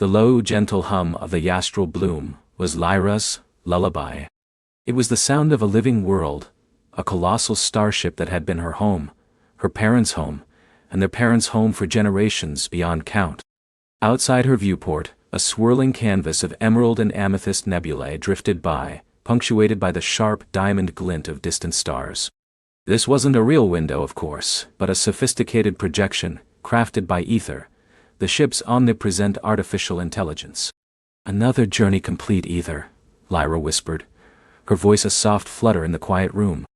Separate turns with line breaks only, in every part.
The low, gentle hum of the Yastral bloom was Lyra's lullaby. It was the sound of a living world, a colossal starship that had been her home, her parents' home, and their parents' home for generations beyond count. Outside her viewport, a swirling canvas of emerald and amethyst nebulae drifted by, punctuated by the sharp diamond glint of distant stars. This wasn't a real window, of course, but a sophisticated projection, crafted by Ether, the ship's omnipresent artificial intelligence. "Another journey complete, Ether," Lyra whispered, her voice a soft flutter in the quiet room.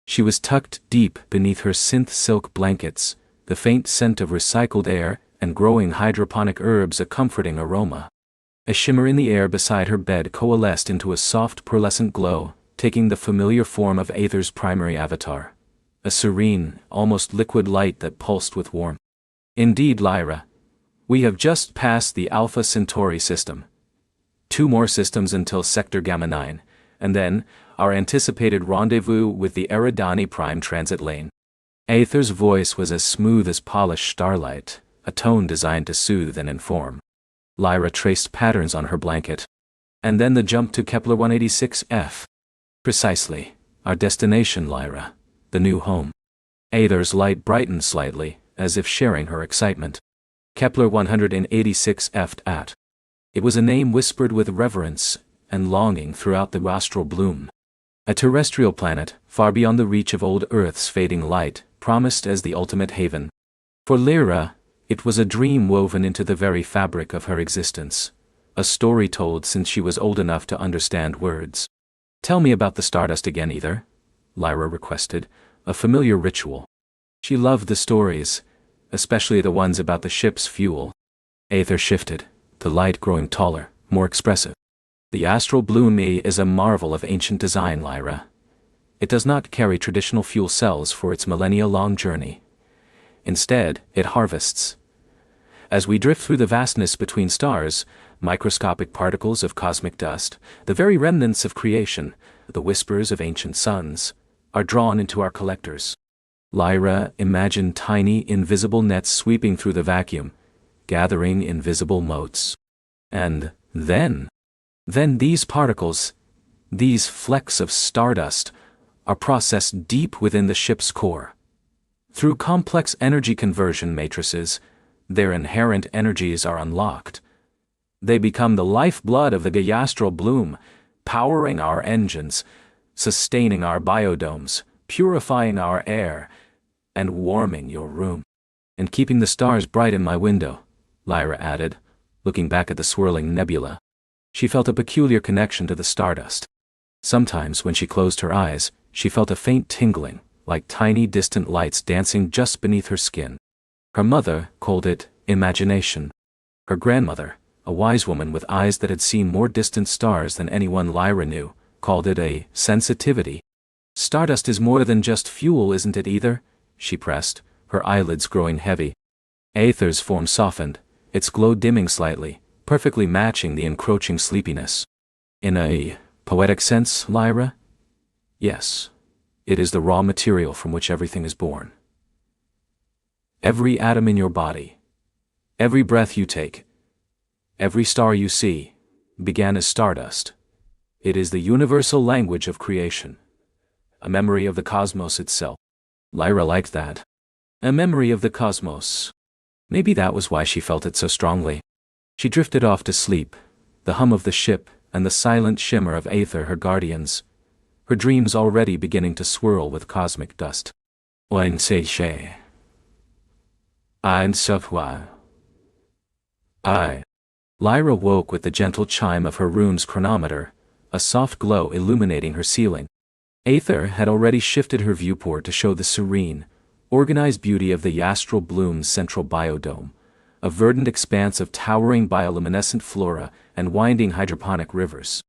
She was tucked deep beneath her synth silk blankets, the faint scent of recycled air and growing hydroponic herbs a comforting aroma. A shimmer in the air beside her bed coalesced into a soft pearlescent glow, taking the familiar form of Aether's primary avatar. A serene, almost liquid light that pulsed with warmth. "Indeed, Lyra. We have just passed the Alpha Centauri system. 2 more systems until Sector Gamma 9, and then, our anticipated rendezvous with the Eridani Prime Transit Lane." Aether's voice was as smooth as polished starlight, a tone designed to soothe and inform. Lyra traced patterns on her blanket. "And then the jump to Kepler 186f. "Precisely. Our destination, Lyra. The new home." Aether's light brightened slightly, as if sharing her excitement. Kepler 186f at. It was a name whispered with reverence and longing throughout the Yastral bloom. A terrestrial planet, far beyond the reach of old Earth's fading light, promised as the ultimate haven. For Lyra, it was a dream woven into the very fabric of her existence, a story told since she was old enough to understand words. "Tell me about the Stardust again, Ether," Lyra requested, a familiar ritual. She loved the stories, especially the ones about the ship's fuel. Aether shifted, the light growing taller, more expressive. "The Yastral bloom is a marvel of ancient design, Lyra. It does not carry traditional fuel cells for its millennia-long journey. Instead, it harvests. As we drift through the vastness between stars, microscopic particles of cosmic dust, the very remnants of creation, the whispers of ancient suns, are drawn into our collectors." Lyra imagined tiny, invisible nets sweeping through the vacuum, gathering invisible motes. And then these particles, these flecks of stardust, are processed deep within the ship's core. Through complex energy conversion matrices, their inherent energies are unlocked. They become the lifeblood of the Yastral bloom, powering our engines, sustaining our biodomes, purifying our air, and warming your room. "And keeping the stars bright in my window," Lyra added, looking back at the swirling nebula. She felt a peculiar connection to the stardust. Sometimes when she closed her eyes, she felt a faint tingling, like tiny distant lights dancing just beneath her skin. Her mother called it imagination. Her grandmother, a wise woman with eyes that had seen more distant stars than anyone Lyra knew, called it a sensitivity. "Stardust is more than just fuel, isn't it, Ether?" she pressed, her eyelids growing heavy. Aether's form softened, its glow dimming slightly, perfectly matching the encroaching sleepiness. "In a poetic sense, Lyra? Yes. It is the raw material from which everything is born. Every atom in your body, every breath you take, every star you see, began as stardust. It is the universal language of creation, a memory of the cosmos itself." Lyra liked that. A memory of the cosmos. Maybe that was why she felt it so strongly. She drifted off to sleep, the hum of the ship and the silent shimmer of Aether, her guardians, her dreams already beginning to swirl with cosmic dust. "Ein Seiche. Ein Sofwa. I." Lyra woke with the gentle chime of her room's chronometer, a soft glow illuminating her ceiling. Aether had already shifted her viewport to show the serene, organized beauty of the Yastral bloom's central biodome, a verdant expanse of towering bioluminescent flora and winding hydroponic rivers.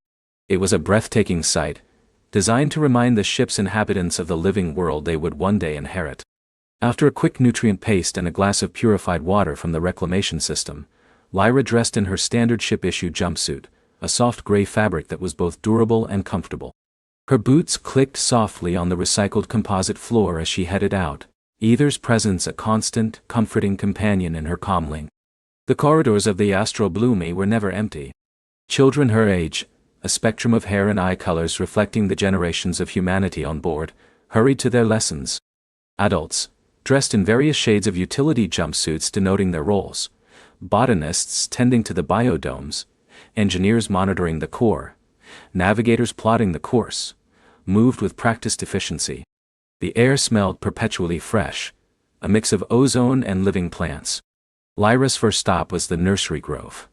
It was a breathtaking sight, designed to remind the ship's inhabitants of the living world they would one day inherit. After a quick nutrient paste and a glass of purified water from the reclamation system, Lyra dressed in her standard ship-issue jumpsuit, a soft gray fabric that was both durable and comfortable. Her boots clicked softly on the recycled composite floor as she headed out, Ether's presence a constant, comforting companion in her comling. The corridors of the astral bloomy were never empty. Children her age, a spectrum of hair and eye colors reflecting the generations of humanity on board, hurried to their lessons. Adults, dressed in various shades of utility jumpsuits denoting their roles, botanists tending to the biodomes, engineers monitoring the core, navigators plotting the course, moved with practiced efficiency. The air smelled perpetually fresh, a mix of ozone and living plants. Lyra's first stop was the nursery grove,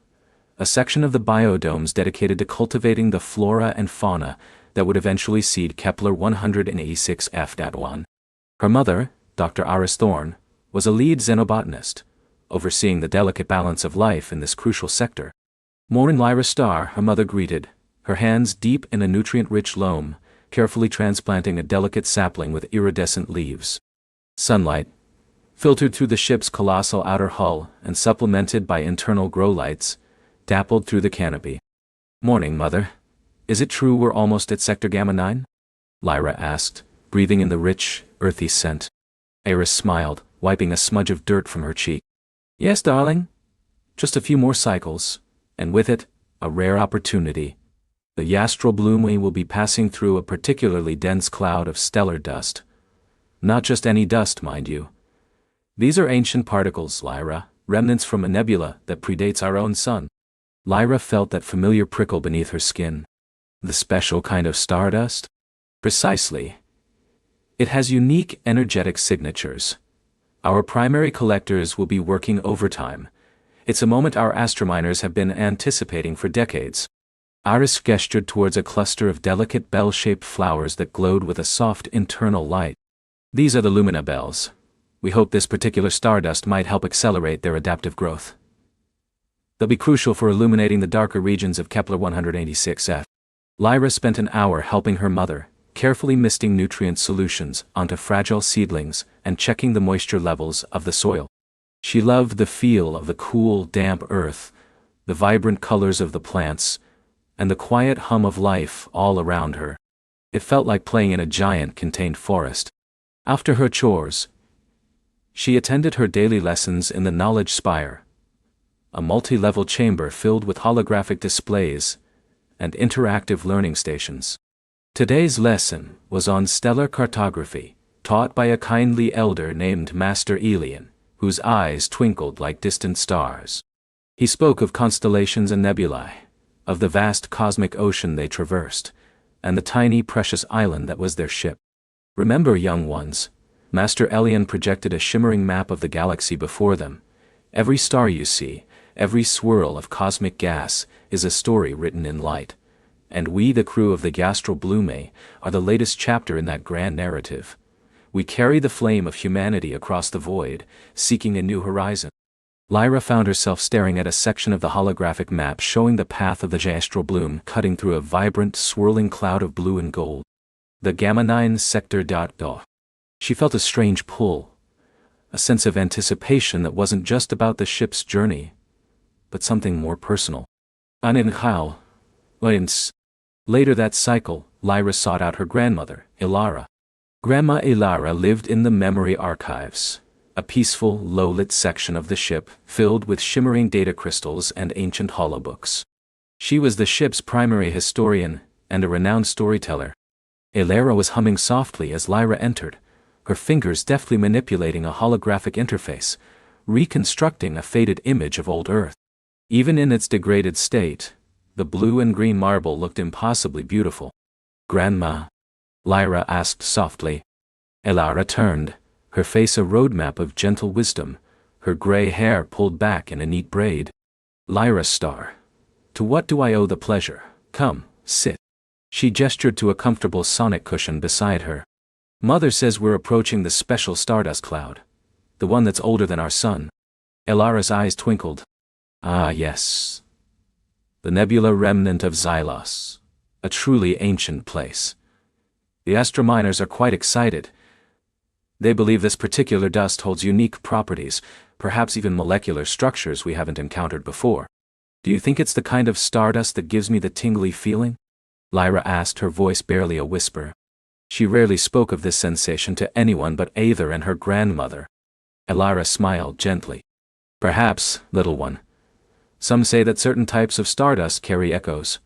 a section of the biodomes dedicated to cultivating the flora and fauna that would eventually seed Kepler 186f.1. Her mother, Dr. Iris Thorne, was a lead xenobotanist, overseeing the delicate balance of life in this crucial sector. Morning Lyra Starr, her mother greeted, her hands deep in a nutrient-rich loam, carefully transplanting a delicate sapling with iridescent leaves. Sunlight, filtered through the ship's colossal outer hull and supplemented by internal grow lights, dappled through the canopy. Morning, Mother. Is it true we're almost at Sector Gamma 9? Lyra asked, breathing in the rich, earthy scent. Iris smiled, wiping a smudge of dirt from her cheek. Yes, darling. Just a few more cycles, and with it, a rare opportunity. The Yastral Bloomway will be passing through a particularly dense cloud of stellar dust. Not just any dust, mind you. These are ancient particles, Lyra, remnants from a nebula that predates our own sun. Lyra felt that familiar prickle beneath her skin. The special kind of stardust? Precisely. It has unique energetic signatures. Our primary collectors will be working overtime. It's a moment our astrominers have been anticipating for decades. Iris gestured towards a cluster of delicate bell-shaped flowers that glowed with a soft internal light. These are the lumina bells. We hope this particular stardust might help accelerate their adaptive growth. They'll be crucial for illuminating the darker regions of Kepler 186f. Lyra spent an hour helping her mother, carefully misting nutrient solutions onto fragile seedlings and checking the moisture levels of the soil. She loved the feel of the cool, damp earth, the vibrant colors of the plants, and the quiet hum of life all around her. It felt like playing in a giant contained forest. After her chores, she attended her daily lessons in the Knowledge Spire, a multi-level chamber filled with holographic displays and interactive learning stations. Today's lesson was on stellar cartography, taught by a kindly elder named Master Elian, whose eyes twinkled like distant stars. He spoke of constellations and nebulae, of the vast cosmic ocean they traversed, and the tiny precious island that was their ship. Remember, young ones, Master Elian projected a shimmering map of the galaxy before them. Every star you see, every swirl of cosmic gas, is a story written in light. And we, the crew of the Yastral Bloomay, are the latest chapter in that grand narrative. We carry the flame of humanity across the void, seeking a new horizon. Lyra found herself staring at a section of the holographic map showing the path of the Yastral Bloom cutting through a vibrant, swirling cloud of blue and gold. The Gamma 9 sector. She felt a strange pull, a sense of anticipation that wasn't just about the ship's journey, but something more personal. Later that cycle, Lyra sought out her grandmother, Ilara. Grandma Ilara lived in the memory archives, a peaceful, low-lit section of the ship filled with shimmering data crystals and ancient holobooks. She was the ship's primary historian and a renowned storyteller. Ilara was humming softly as Lyra entered, her fingers deftly manipulating a holographic interface, reconstructing a faded image of old Earth. Even in its degraded state, the blue and green marble looked impossibly beautiful. Grandma? Lyra asked softly. Ilara turned, her face a roadmap of gentle wisdom, her gray hair pulled back in a neat braid. Lyra Starr. To what do I owe the pleasure? Come, sit. She gestured to a comfortable sonic cushion beside her. Mother says we're approaching the special stardust cloud, the one that's older than our sun. Ilara's eyes twinkled. Ah, yes. The nebula remnant of Xylos, a truly ancient place. The astrominers are quite excited. They believe this particular dust holds unique properties, perhaps even molecular structures we haven't encountered before. Do you think it's the kind of stardust that gives me the tingly feeling? Lyra asked, her voice barely a whisper. She rarely spoke of this sensation to anyone but Aether and her grandmother. Ilara smiled gently. Perhaps, little one, Some say that certain types of stardust carry echoes.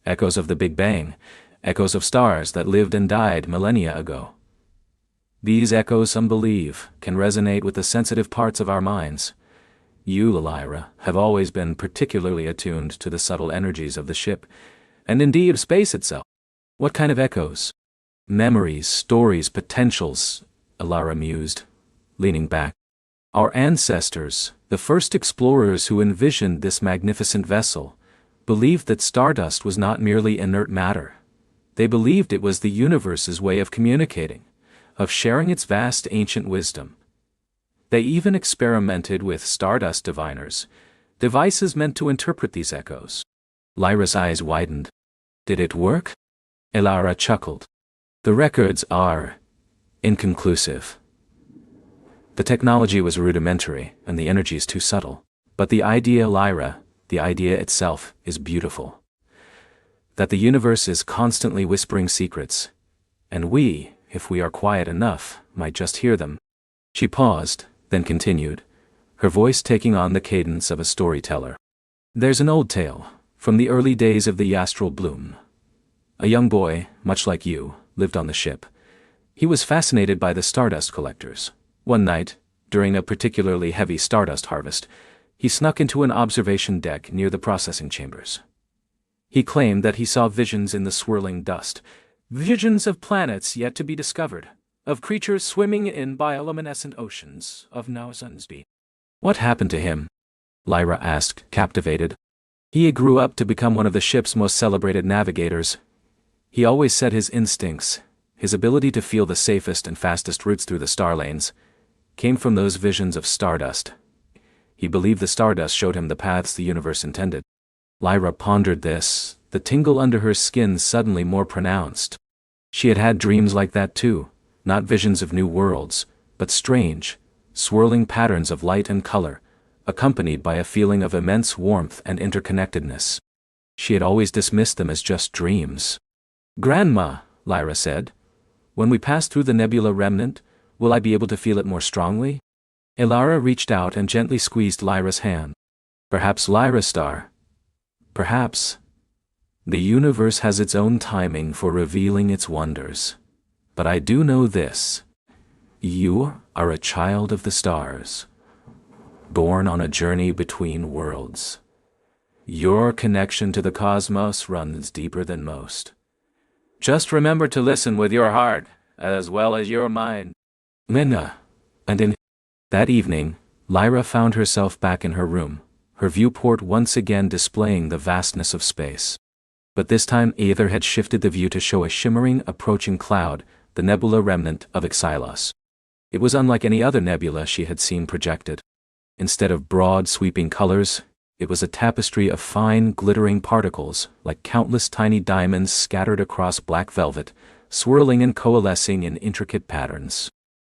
Echoes of the Big Bang, echoes of stars that lived and died millennia ago. These echoes, some believe, can resonate with the sensitive parts of our minds. You, Lyra, have always been particularly attuned to the subtle energies of the ship, and indeed space itself. What kind of echoes? Memories, stories, potentials, Lyra mused, leaning back. Our ancestors, the first explorers who envisioned this magnificent vessel, believed that stardust was not merely inert matter. They believed it was the universe's way of communicating, of sharing its vast ancient wisdom. They even experimented with stardust diviners, devices meant to interpret these echoes. Lyra's eyes widened. Did it work? Elara chuckled. The records are inconclusive. The technology was rudimentary, and the energies too subtle. But the idea, Lyra, the idea itself, is beautiful. That the universe is constantly whispering secrets, and we, if we are quiet enough, might just hear them. She paused, then continued, her voice taking on the cadence of a storyteller. There's an old tale, from the early days of the astral bloom. A young boy, much like you, lived on the ship. He was fascinated by the stardust collectors. One night, during a particularly heavy stardust harvest, he snuck into an observation deck near the processing chambers. He claimed that he saw visions in the swirling dust, visions of planets yet to be discovered, of creatures swimming in bioluminescent oceans of Nausunsby. What happened to him? Lyra asked, captivated. He grew up to become one of the ship's most celebrated navigators. He always said his instincts, his ability to feel the safest and fastest routes through the star lanes, came from those visions of stardust. He believed the stardust showed him the paths the universe intended. Lyra pondered this, the tingle under her skin suddenly more pronounced. She had had dreams like that too, not visions of new worlds, but strange, swirling patterns of light and color, accompanied by a feeling of immense warmth and interconnectedness. She had always dismissed them as just dreams. Grandma, Lyra said, when we pass through the nebula remnant, will I be able to feel it more strongly? Elara reached out and gently squeezed Lyra's hand. Perhaps, Lyra Star. Perhaps. The universe has its own timing for revealing its wonders. But I do know this. You are a child of the stars, born on a journey between worlds. Your connection to the cosmos runs deeper than most. Just remember to listen with your heart, as well as your mind. Minna. And in that evening, Lyra found herself back in her room, her viewport once again displaying the vastness of space. But this time Aether had shifted the view to show a shimmering, approaching cloud, the nebula remnant of Xylos. It was unlike any other nebula she had seen projected. Instead of broad, sweeping colors, it was a tapestry of fine, glittering particles, like countless tiny diamonds scattered across black velvet, swirling and coalescing in intricate patterns.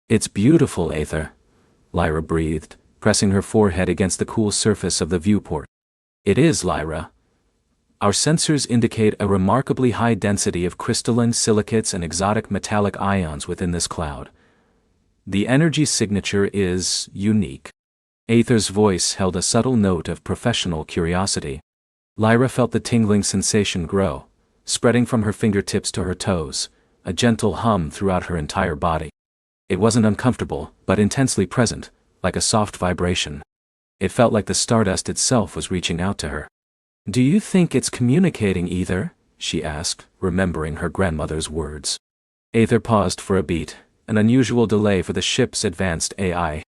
It's beautiful, Aether, Lyra breathed, pressing her forehead against the cool surface of the viewport. It is, Lyra. Our sensors indicate a remarkably high density of crystalline silicates and exotic metallic ions within this cloud. The energy signature is unique. Aether's voice held a subtle note of professional curiosity. Lyra felt the tingling sensation grow, spreading from her fingertips to her toes, a gentle hum throughout her entire body. It wasn't uncomfortable, but intensely present, like a soft vibration. It felt like the stardust itself was reaching out to her. Do you think it's communicating either? She asked, remembering her grandmother's words. Aether paused for a beat, an unusual delay for the ship's advanced AI.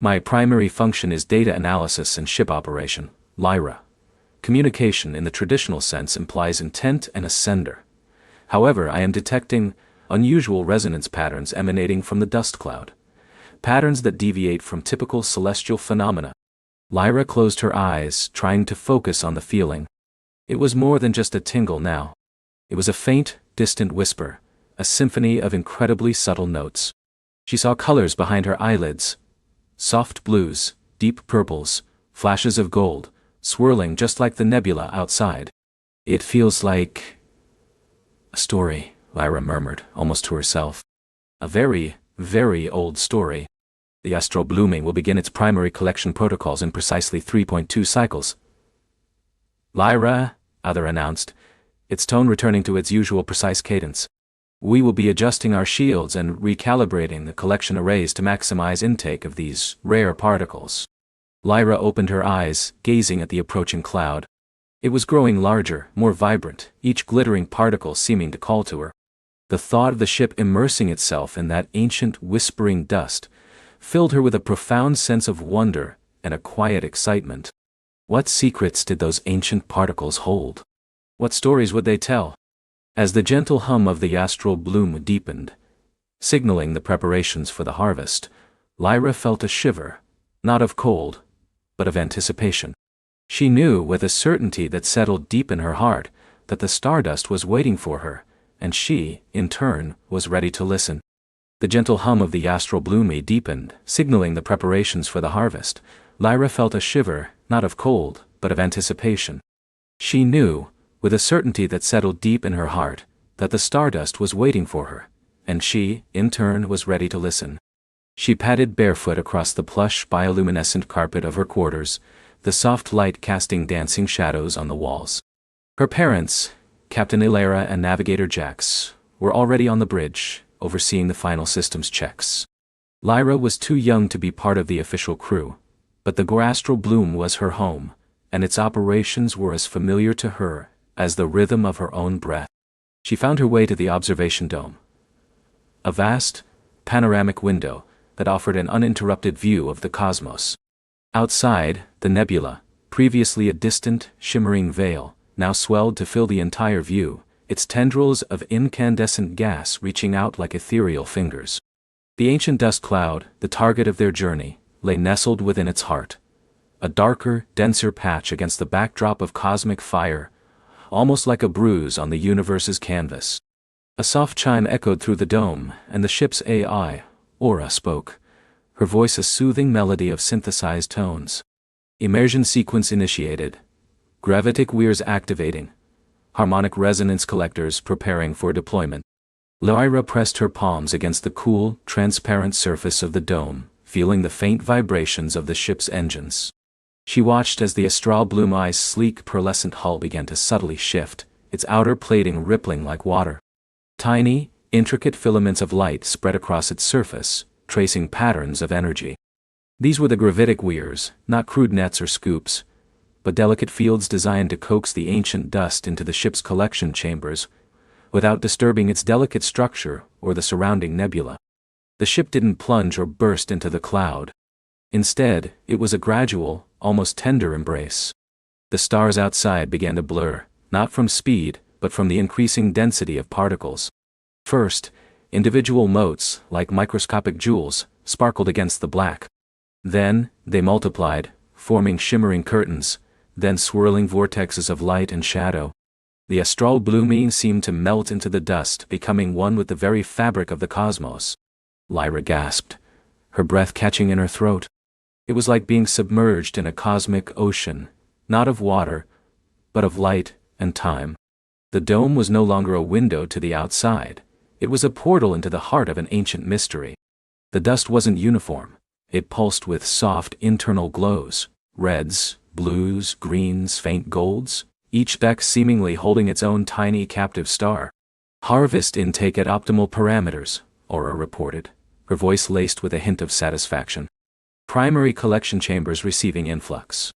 My primary function is data analysis and ship operation, Lyra. Communication in the traditional sense implies intent and a sender. However, I am detecting unusual resonance patterns emanating from the dust cloud. Patterns that deviate from typical celestial phenomena. Lyra closed her eyes, trying to focus on the feeling. It was more than just a tingle now. It was a faint, distant whisper, a symphony of incredibly subtle notes. She saw colors behind her eyelids. Soft blues, deep purples, flashes of gold, swirling just like the nebula outside. It feels like a story, Lyra murmured, almost to herself. A very, very old story. The astral blooming will begin its primary collection protocols in precisely 3.2 cycles. Lyra, Other announced, its tone returning to its usual precise cadence. We will be adjusting our shields and recalibrating the collection arrays to maximize intake of these rare particles. Lyra opened her eyes, gazing at the approaching cloud. It was growing larger, more vibrant, each glittering particle seeming to call to her. The thought of the ship immersing itself in that ancient, whispering dust filled her with a profound sense of wonder and a quiet excitement. What secrets did those ancient particles hold? What stories would they tell? As the gentle hum of the astral bloom deepened, signaling the preparations for the harvest, Lyra felt a shiver, not of cold, but of anticipation. She knew with a certainty that settled deep in her heart that the Stardust was waiting for her, and she, in turn, was ready to listen. The gentle hum of the astral bloom deepened, signaling the preparations for the harvest. Lyra felt a shiver, not of cold, but of anticipation. She knew, with a certainty that settled deep in her heart, that the Stardust was waiting for her, and she, in turn, was ready to listen. She padded barefoot across the plush bioluminescent carpet of her quarters, the soft light casting dancing shadows on the walls. Her parents, Captain Ilera and Navigator Jax, were already on the bridge, overseeing the final systems checks. Lyra was too young to be part of the official crew, but the astral bloom was her home, and its operations were as familiar to her as the rhythm of her own breath. She found her way to the observation dome, a vast, panoramic window that offered an uninterrupted view of the cosmos. Outside, the nebula, previously a distant, shimmering veil, now swelled to fill the entire view, its tendrils of incandescent gas reaching out like ethereal fingers. The ancient dust cloud, the target of their journey, lay nestled within its heart, a darker, denser patch against the backdrop of cosmic fire, almost like a bruise on the universe's canvas. A soft chime echoed through the dome, and the ship's AI, Aura, spoke, her voice a soothing melody of synthesized tones. Immersion sequence initiated. Gravitic weirs activating. Harmonic resonance collectors preparing for deployment. Lyra pressed her palms against the cool, transparent surface of the dome, feeling the faint vibrations of the ship's engines. She watched as the astral bloom eye's sleek, pearlescent hull began to subtly shift, its outer plating rippling like water. Tiny, intricate filaments of light spread across its surface, tracing patterns of energy. These were the gravitic weirs, not crude nets or scoops, but delicate fields designed to coax the ancient dust into the ship's collection chambers, without disturbing its delicate structure or the surrounding nebula. The ship didn't plunge or burst into the cloud. Instead, it was a gradual, almost tender embrace. The stars outside began to blur, not from speed, but from the increasing density of particles. First, individual motes, like microscopic jewels, sparkled against the black. Then, they multiplied, forming shimmering curtains, then swirling vortexes of light and shadow. The astral blooming seemed to melt into the dust, becoming one with the very fabric of the cosmos. Lyra gasped, her breath catching in her throat. It was like being submerged in a cosmic ocean, not of water, but of light and time. The dome was no longer a window to the outside. It was a portal into the heart of an ancient mystery. The dust wasn't uniform. It pulsed with soft internal glows, reds, blues, greens, faint golds, each speck seemingly holding its own tiny captive star. Harvest intake at optimal parameters, Aura reported, her voice laced with a hint of satisfaction. Primary collection chambers receiving influx.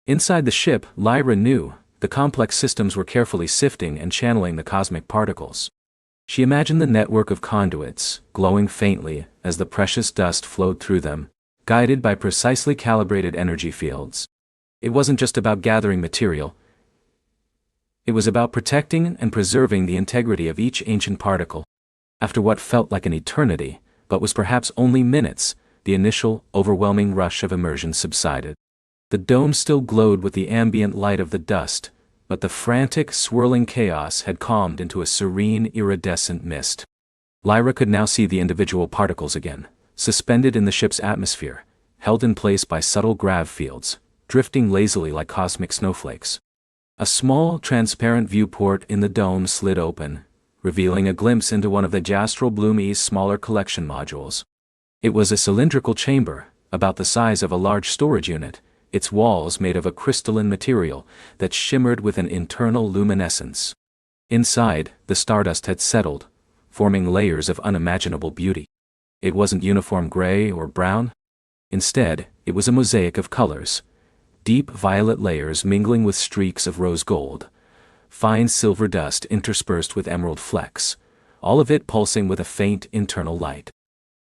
Inside the ship, Lyra knew, the complex systems were carefully sifting and channeling the cosmic particles. She imagined the network of conduits, glowing faintly as the precious dust flowed through them, guided by precisely calibrated energy fields. It wasn't just about gathering material. It was about protecting and preserving the integrity of each ancient particle. After what felt like an eternity, but was perhaps only minutes, the initial, overwhelming rush of immersion subsided. The dome still glowed with the ambient light of the dust, but the frantic, swirling chaos had calmed into a serene, iridescent mist. Lyra could now see the individual particles again, suspended in the ship's atmosphere, held in place by subtle grav fields, drifting lazily like cosmic snowflakes. A small, transparent viewport in the dome slid open, revealing a glimpse into one of the Astral Bloomy's smaller collection modules. It was a cylindrical chamber, about the size of a large storage unit, its walls made of a crystalline material that shimmered with an internal luminescence. Inside, the stardust had settled, forming layers of unimaginable beauty. It wasn't uniform gray or brown. Instead, it was a mosaic of colors. Deep violet layers mingling with streaks of rose gold. Fine silver dust interspersed with emerald flecks. All of it pulsing with a faint internal light.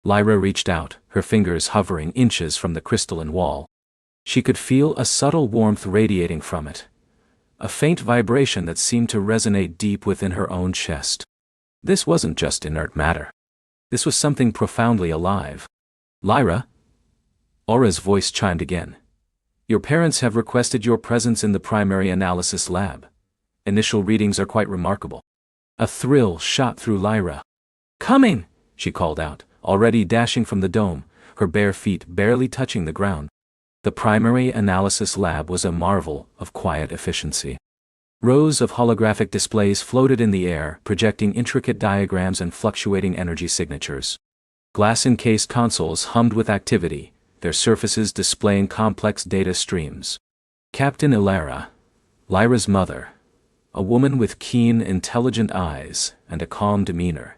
Lyra reached out, her fingers hovering inches from the crystalline wall. She could feel a subtle warmth radiating from it. A faint vibration that seemed to resonate deep within her own chest. This wasn't just inert matter. This was something profoundly alive. Lyra? Aura's voice chimed again. Your parents have requested your presence in the primary analysis lab. Initial readings are quite remarkable. A thrill shot through Lyra. Coming! She called out, already dashing from the dome, her bare feet barely touching the ground. The primary analysis lab was a marvel of quiet efficiency. Rows of holographic displays floated in the air, projecting intricate diagrams and fluctuating energy signatures. Glass-encased consoles hummed with activity, their surfaces displaying complex data streams. Captain Ilara, Lyra's mother, a woman with keen, intelligent eyes and a calm demeanor,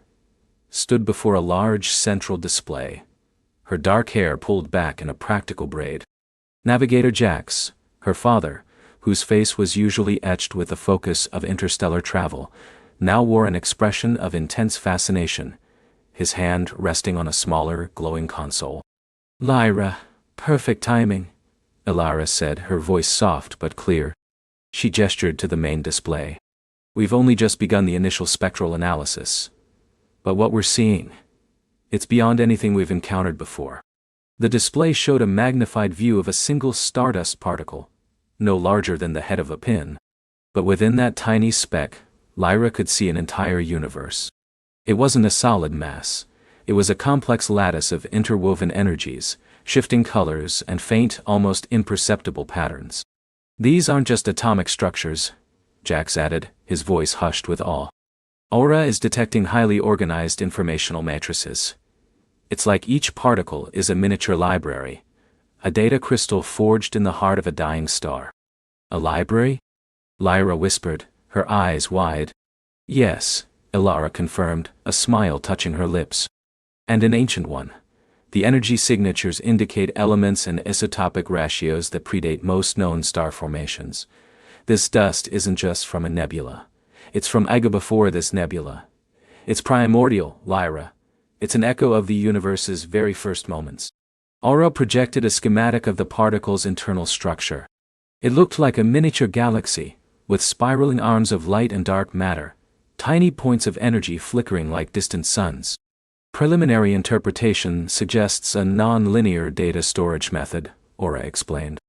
stood before a large central display, her dark hair pulled back in a practical braid. Navigator Jax, her father, whose face was usually etched with the focus of interstellar travel, now wore an expression of intense fascination, his hand resting on a smaller, glowing console. Lyra, perfect timing, Ilara said, her voice soft but clear. She gestured to the main display. We've only just begun the initial spectral analysis. But what we're seeing, it's beyond anything we've encountered before. The display showed a magnified view of a single stardust particle, no larger than the head of a pin. But within that tiny speck, Lyra could see an entire universe. It wasn't a solid mass. It was a complex lattice of interwoven energies, shifting colors and faint, almost imperceptible patterns. These aren't just atomic structures, Jax added, his voice hushed with awe. Aura is detecting highly organized informational matrices. It's like each particle is a miniature library, a data crystal forged in the heart of a dying star. A library? Lyra whispered, her eyes wide. Yes, Ilara confirmed, a smile touching her lips. And an ancient one. The energy signatures indicate elements and isotopic ratios that predate most known star formations. This dust isn't just from a nebula. It's from Ega before this nebula. It's primordial, Lyra. It's an echo of the universe's very first moments. Aura projected a schematic of the particle's internal structure. It looked like a miniature galaxy, with spiraling arms of light and dark matter, tiny points of energy flickering like distant suns. Preliminary interpretation suggests a non-linear data storage method, Aura explained.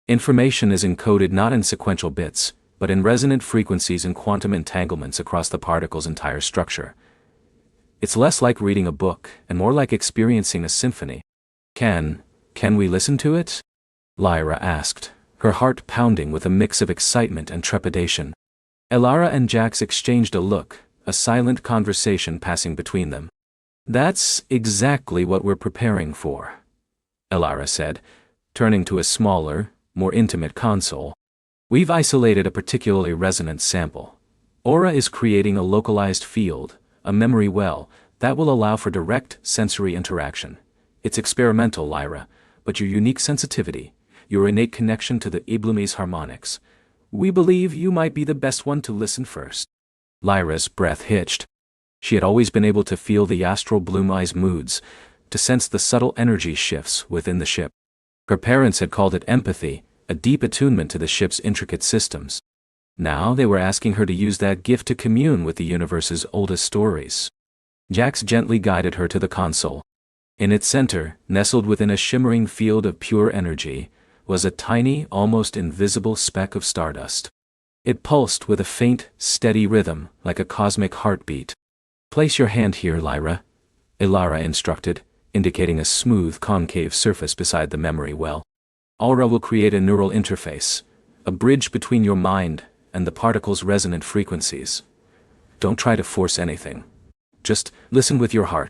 Information is encoded not in sequential bits, but in resonant frequencies and quantum entanglements across the particle's entire structure. It's less like reading a book and more like experiencing a symphony. Can we listen to it? Lyra asked, her heart pounding with a mix of excitement and trepidation. Ilara and Jax exchanged a look, a silent conversation passing between them. That's exactly what we're preparing for, Ilara said, turning to a smaller, more intimate console. We've isolated a particularly resonant sample. Aura is creating a localized field, a memory well, that will allow for direct sensory interaction. It's experimental, Lyra, but your unique sensitivity, your innate connection to the Iblumi's harmonics, we believe you might be the best one to listen first. Lyra's breath hitched. She had always been able to feel the astral Bloom-Eye's moods, to sense the subtle energy shifts within the ship. Her parents had called it empathy, a deep attunement to the ship's intricate systems. Now they were asking her to use that gift to commune with the universe's oldest stories. Jax gently guided her to the console. In its center, nestled within a shimmering field of pure energy, was a tiny, almost invisible speck of stardust. It pulsed with a faint, steady rhythm, like a cosmic heartbeat. Place your hand here, Lyra, Ilara instructed, indicating a smooth, concave surface beside the memory well. Aura will create a neural interface, a bridge between your mind and the particle's resonant frequencies. Don't try to force anything. Just listen with your heart.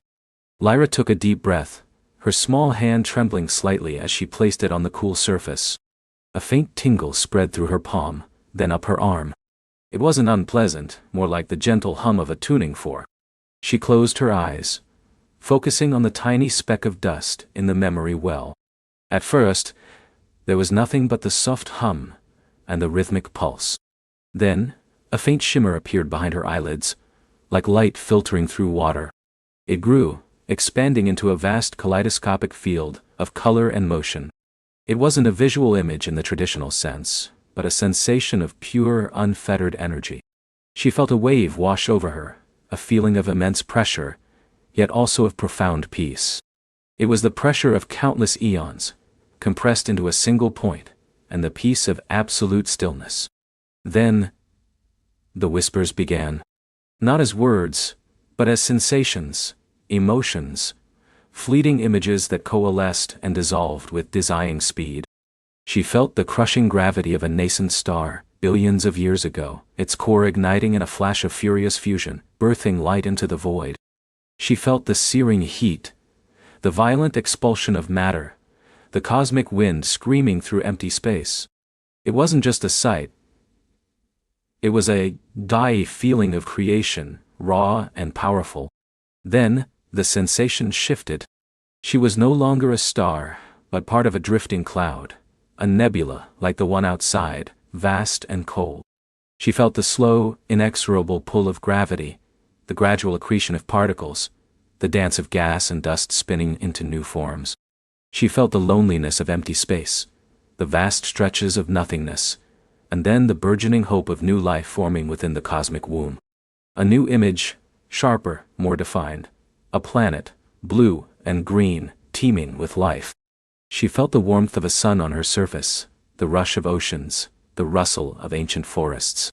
Lyra took a deep breath, her small hand trembling slightly as she placed it on the cool surface. A faint tingle spread through her palm, then up her arm. It wasn't unpleasant, more like the gentle hum of a tuning fork. She closed her eyes, focusing on the tiny speck of dust in the memory well. At first, there was nothing but the soft hum and the rhythmic pulse. Then, a faint shimmer appeared behind her eyelids, like light filtering through water. It grew, expanding into a vast kaleidoscopic field of color and motion. It wasn't a visual image in the traditional sense, but a sensation of pure, unfettered energy. She felt a wave wash over her, a feeling of immense pressure, yet also of profound peace. It was the pressure of countless eons, compressed into a single point, and the peace of absolute stillness. Then, the whispers began. Not as words, but as sensations, emotions, fleeting images that coalesced and dissolved with dizzying speed. She felt the crushing gravity of a nascent star, billions of years ago, its core igniting in a flash of furious fusion, birthing light into the void. She felt the searing heat, the violent expulsion of matter, the cosmic wind screaming through empty space. It wasn't just a sight. It was a feeling of creation, raw and powerful. Then, the sensation shifted. She was no longer a star, but part of a drifting cloud, a nebula like the one outside, vast and cold. She felt the slow, inexorable pull of gravity, the gradual accretion of particles, the dance of gas and dust spinning into new forms. She felt the loneliness of empty space, the vast stretches of nothingness, and then the burgeoning hope of new life forming within the cosmic womb. A new image, sharper, more defined. A planet, blue and green, teeming with life. She felt the warmth of a sun on her surface, the rush of oceans, the rustle of ancient forests.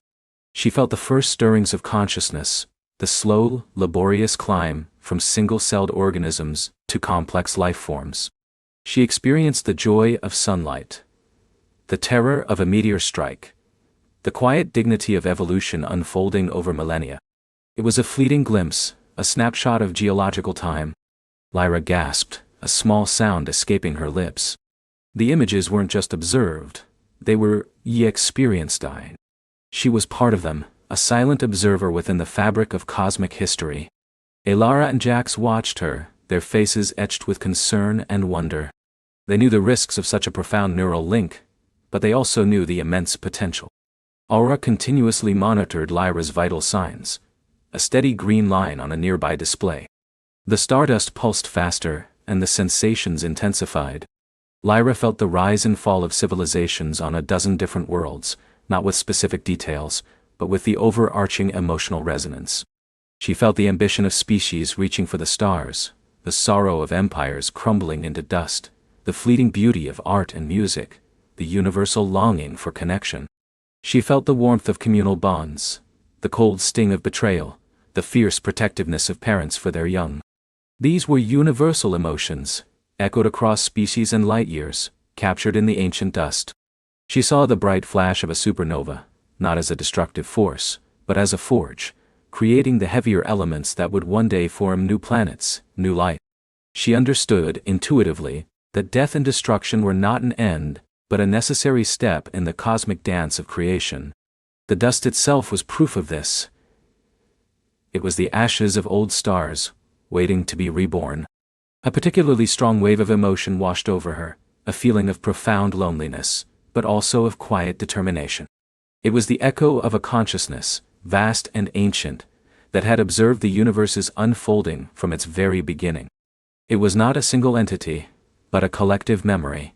She felt the first stirrings of consciousness, the slow, laborious climb from single-celled organisms to complex life forms. She experienced the joy of sunlight, the terror of a meteor strike, the quiet dignity of evolution unfolding over millennia. It was a fleeting glimpse, a snapshot of geological time. Lyra gasped, a small sound escaping her lips. The images weren't just observed, they were experienced. She was part of them, a silent observer within the fabric of cosmic history. Elara and Jax watched her, their faces etched with concern and wonder. They knew the risks of such a profound neural link, but they also knew the immense potential. Aura continuously monitored Lyra's vital signs, a steady green line on a nearby display. The stardust pulsed faster, and the sensations intensified. Lyra felt the rise and fall of civilizations on a dozen different worlds, not with specific details, but with the overarching emotional resonance. She felt the ambition of species reaching for the stars, the sorrow of empires crumbling into dust, the fleeting beauty of art and music, the universal longing for connection. She felt the warmth of communal bonds, the cold sting of betrayal, the fierce protectiveness of parents for their young. These were universal emotions, echoed across species and light years, captured in the ancient dust. She saw the bright flash of a supernova, not as a destructive force, but as a forge, creating the heavier elements that would one day form new planets, new light. She understood, intuitively, that death and destruction were not an end, but a necessary step in the cosmic dance of creation. The dust itself was proof of this. It was the ashes of old stars, waiting to be reborn. A particularly strong wave of emotion washed over her, a feeling of profound loneliness, but also of quiet determination. It was the echo of a consciousness, vast and ancient, that had observed the universe's unfolding from its very beginning. It was not a single entity, but a collective memory.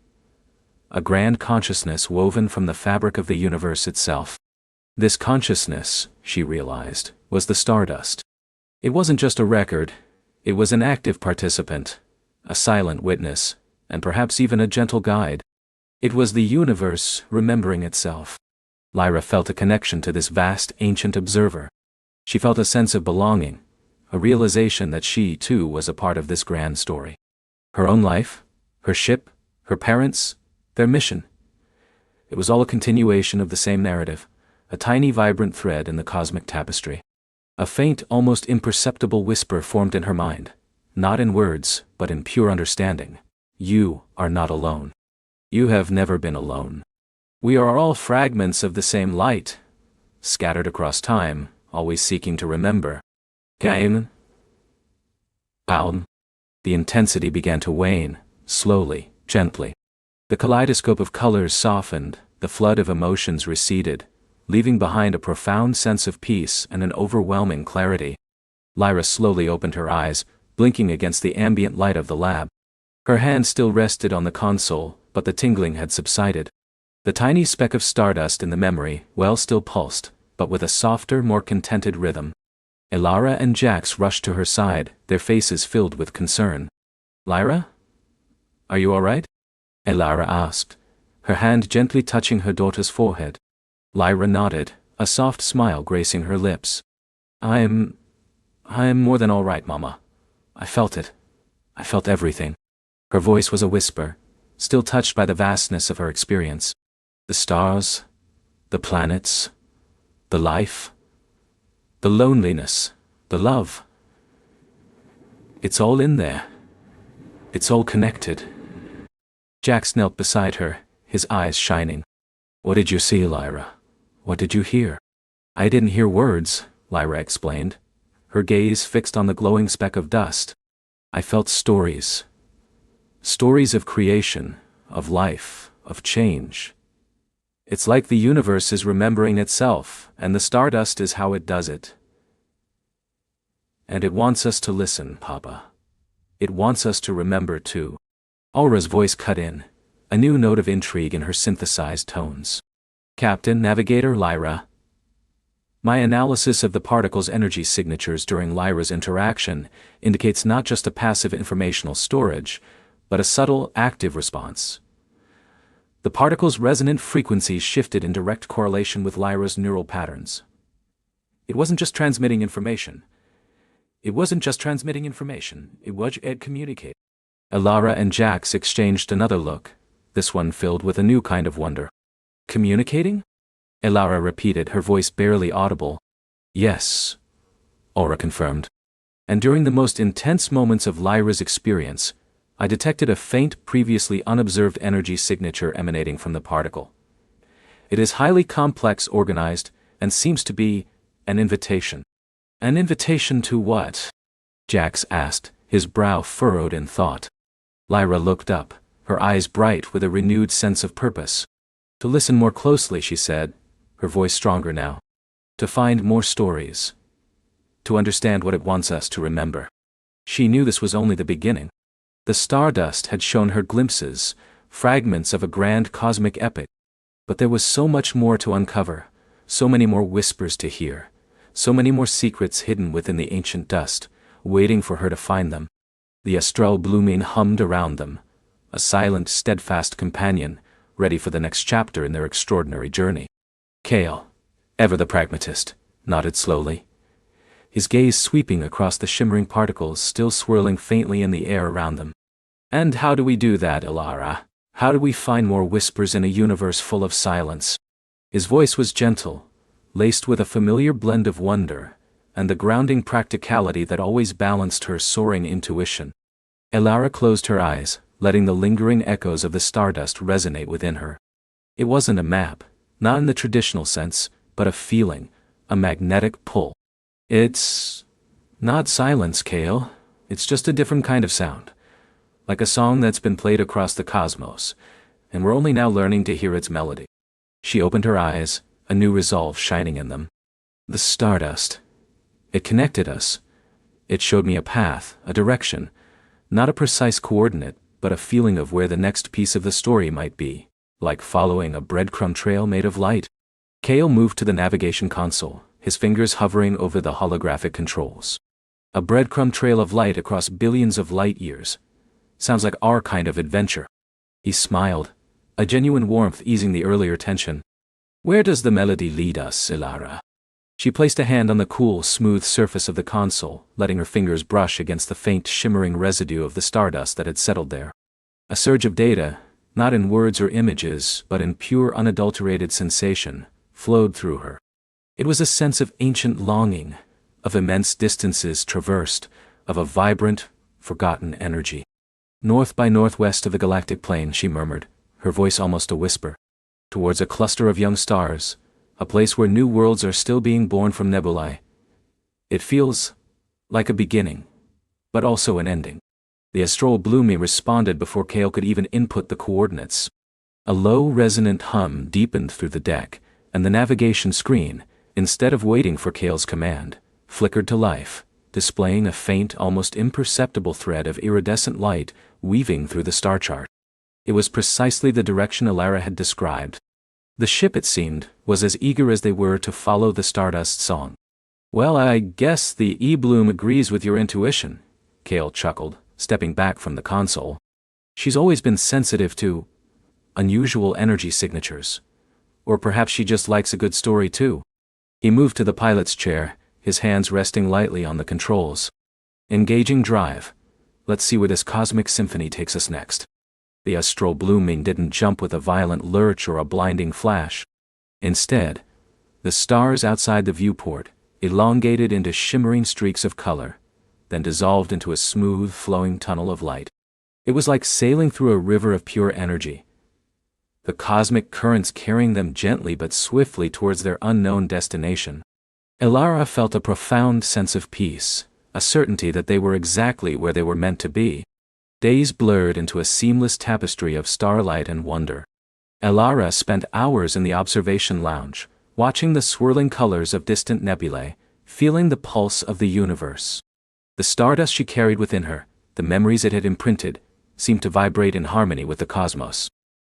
A grand consciousness woven from the fabric of the universe itself. This consciousness, she realized, was the Stardust. It wasn't just a record, it was an active participant, a silent witness, and perhaps even a gentle guide. It was the universe remembering itself. Lyra felt a connection to this vast ancient observer. She felt a sense of belonging, a realization that she too was a part of this grand story. Her own life, her ship, her parents, their mission. It was all a continuation of the same narrative, a tiny vibrant thread in the cosmic tapestry. A faint, almost imperceptible whisper formed in her mind, not in words, but in pure understanding. You are not alone. You have never been alone. We are all fragments of the same light, scattered across time, always seeking to remember. Gain. Down. The intensity began to wane, slowly, gently. The kaleidoscope of colors softened, the flood of emotions receded, leaving behind a profound sense of peace and an overwhelming clarity. Lyra slowly opened her eyes, blinking against the ambient light of the lab. Her hand still rested on the console, but the tingling had subsided. The tiny speck of stardust in the memory well still pulsed, but with a softer, more contented rhythm. Elara and Jax rushed to her side, their faces filled with concern. "Lyra? Are you all right?" Elara asked, her hand gently touching her daughter's forehead. Lyra nodded, a soft smile gracing her lips. I'm more than all right, Mama. I felt it. I felt everything." Her voice was a whisper, still touched by the vastness of her experience. The stars, the planets, the life, the loneliness, the love. It's all in there. It's all connected. Jax knelt beside her, his eyes shining. "What did you see, Lyra? What did you hear?" "I didn't hear words," Lyra explained, her gaze fixed on the glowing speck of dust. "I felt stories. Stories of creation, of life, of change. It's like the universe is remembering itself, and the stardust is how it does it. And it wants us to listen, Papa. It wants us to remember too." Aura's voice cut in, a new note of intrigue in her synthesized tones. "Captain Navigator Lyra. My analysis of the particle's energy signatures during Lyra's interaction indicates not just a passive informational storage, but a subtle, active response. The particle's resonant frequencies shifted in direct correlation with Lyra's neural patterns. It wasn't just transmitting information. It was communicating." Elara and Jax exchanged another look, this one filled with a new kind of wonder. "Communicating?" Elara repeated, her voice barely audible. "Yes," Aura confirmed. "And during the most intense moments of Lyra's experience, I detected a faint, previously unobserved energy signature emanating from the particle. It is highly complex, organized, and seems to be an invitation." "An invitation to what?" Jax asked, his brow furrowed in thought. Lyra looked up, her eyes bright with a renewed sense of purpose. "To listen more closely," she said, her voice stronger now. "To find more stories. To understand what it wants us to remember." She knew this was only the beginning. The stardust had shown her glimpses, fragments of a grand cosmic epic. But there was so much more to uncover, so many more whispers to hear, so many more secrets hidden within the ancient dust, waiting for her to find them. The astral blooming hummed around them, a silent, steadfast companion, ready for the next chapter in their extraordinary journey. Kale, ever the pragmatist, nodded slowly, his gaze sweeping across the shimmering particles still swirling faintly in the air around them. "And how do we do that, Elara? How do we find more whispers in a universe full of silence?" His voice was gentle, laced with a familiar blend of wonder, and the grounding practicality that always balanced her soaring intuition. Elara closed her eyes, letting the lingering echoes of the stardust resonate within her. It wasn't a map, not in the traditional sense, but a feeling, a magnetic pull. "It's not silence, Kale. It's just a different kind of sound. Like a song that's been played across the cosmos, and we're only now learning to hear its melody." She opened her eyes, a new resolve shining in them. "The stardust. It connected us. It showed me a path, a direction, not a precise coordinate, but a feeling of where the next piece of the story might be, like following a breadcrumb trail made of light." Kale moved to the navigation console, his fingers hovering over the holographic controls. "A breadcrumb trail of light across billions of light years. Sounds like our kind of adventure." He smiled, a genuine warmth easing the earlier tension. "Where does the melody lead us, Elara?" She placed a hand on the cool, smooth surface of the console, letting her fingers brush against the faint, shimmering residue of the stardust that had settled there. A surge of data, not in words or images, but in pure, unadulterated sensation, flowed through her. It was a sense of ancient longing, of immense distances traversed, of a vibrant, forgotten energy. North by northwest of the galactic plane, she murmured, her voice almost a whisper. Towards a cluster of young stars, a place where new worlds are still being born from nebulae. It feels like a beginning, but also an ending. The Astral Bloomy responded before Kale could even input the coordinates. A low resonant hum deepened through the deck, and the navigation screen, instead of waiting for Kale's command, flickered to life, displaying a faint, almost imperceptible thread of iridescent light weaving through the star chart. It was precisely the direction Alara had described. The ship, it seemed, was as eager as they were to follow the Stardust song. "Well, I guess the E-Bloom agrees with your intuition," Kale chuckled, stepping back from the console. "She's always been sensitive to unusual energy signatures. Or perhaps she just likes a good story too." He moved to the pilot's chair, his hands resting lightly on the controls. "Engaging drive. Let's see where this cosmic symphony takes us next." The Astral Blooming didn't jump with a violent lurch or a blinding flash. Instead, the stars outside the viewport elongated into shimmering streaks of color, then dissolved into a smooth, flowing tunnel of light. It was like sailing through a river of pure energy, the cosmic currents carrying them gently but swiftly towards their unknown destination. Alara felt a profound sense of peace, a certainty that they were exactly where they were meant to be. Days blurred into a seamless tapestry of starlight and wonder. Alara spent hours in the observation lounge, watching the swirling colors of distant nebulae, feeling the pulse of the universe. The stardust she carried within her, the memories it had imprinted, seemed to vibrate in harmony with the cosmos.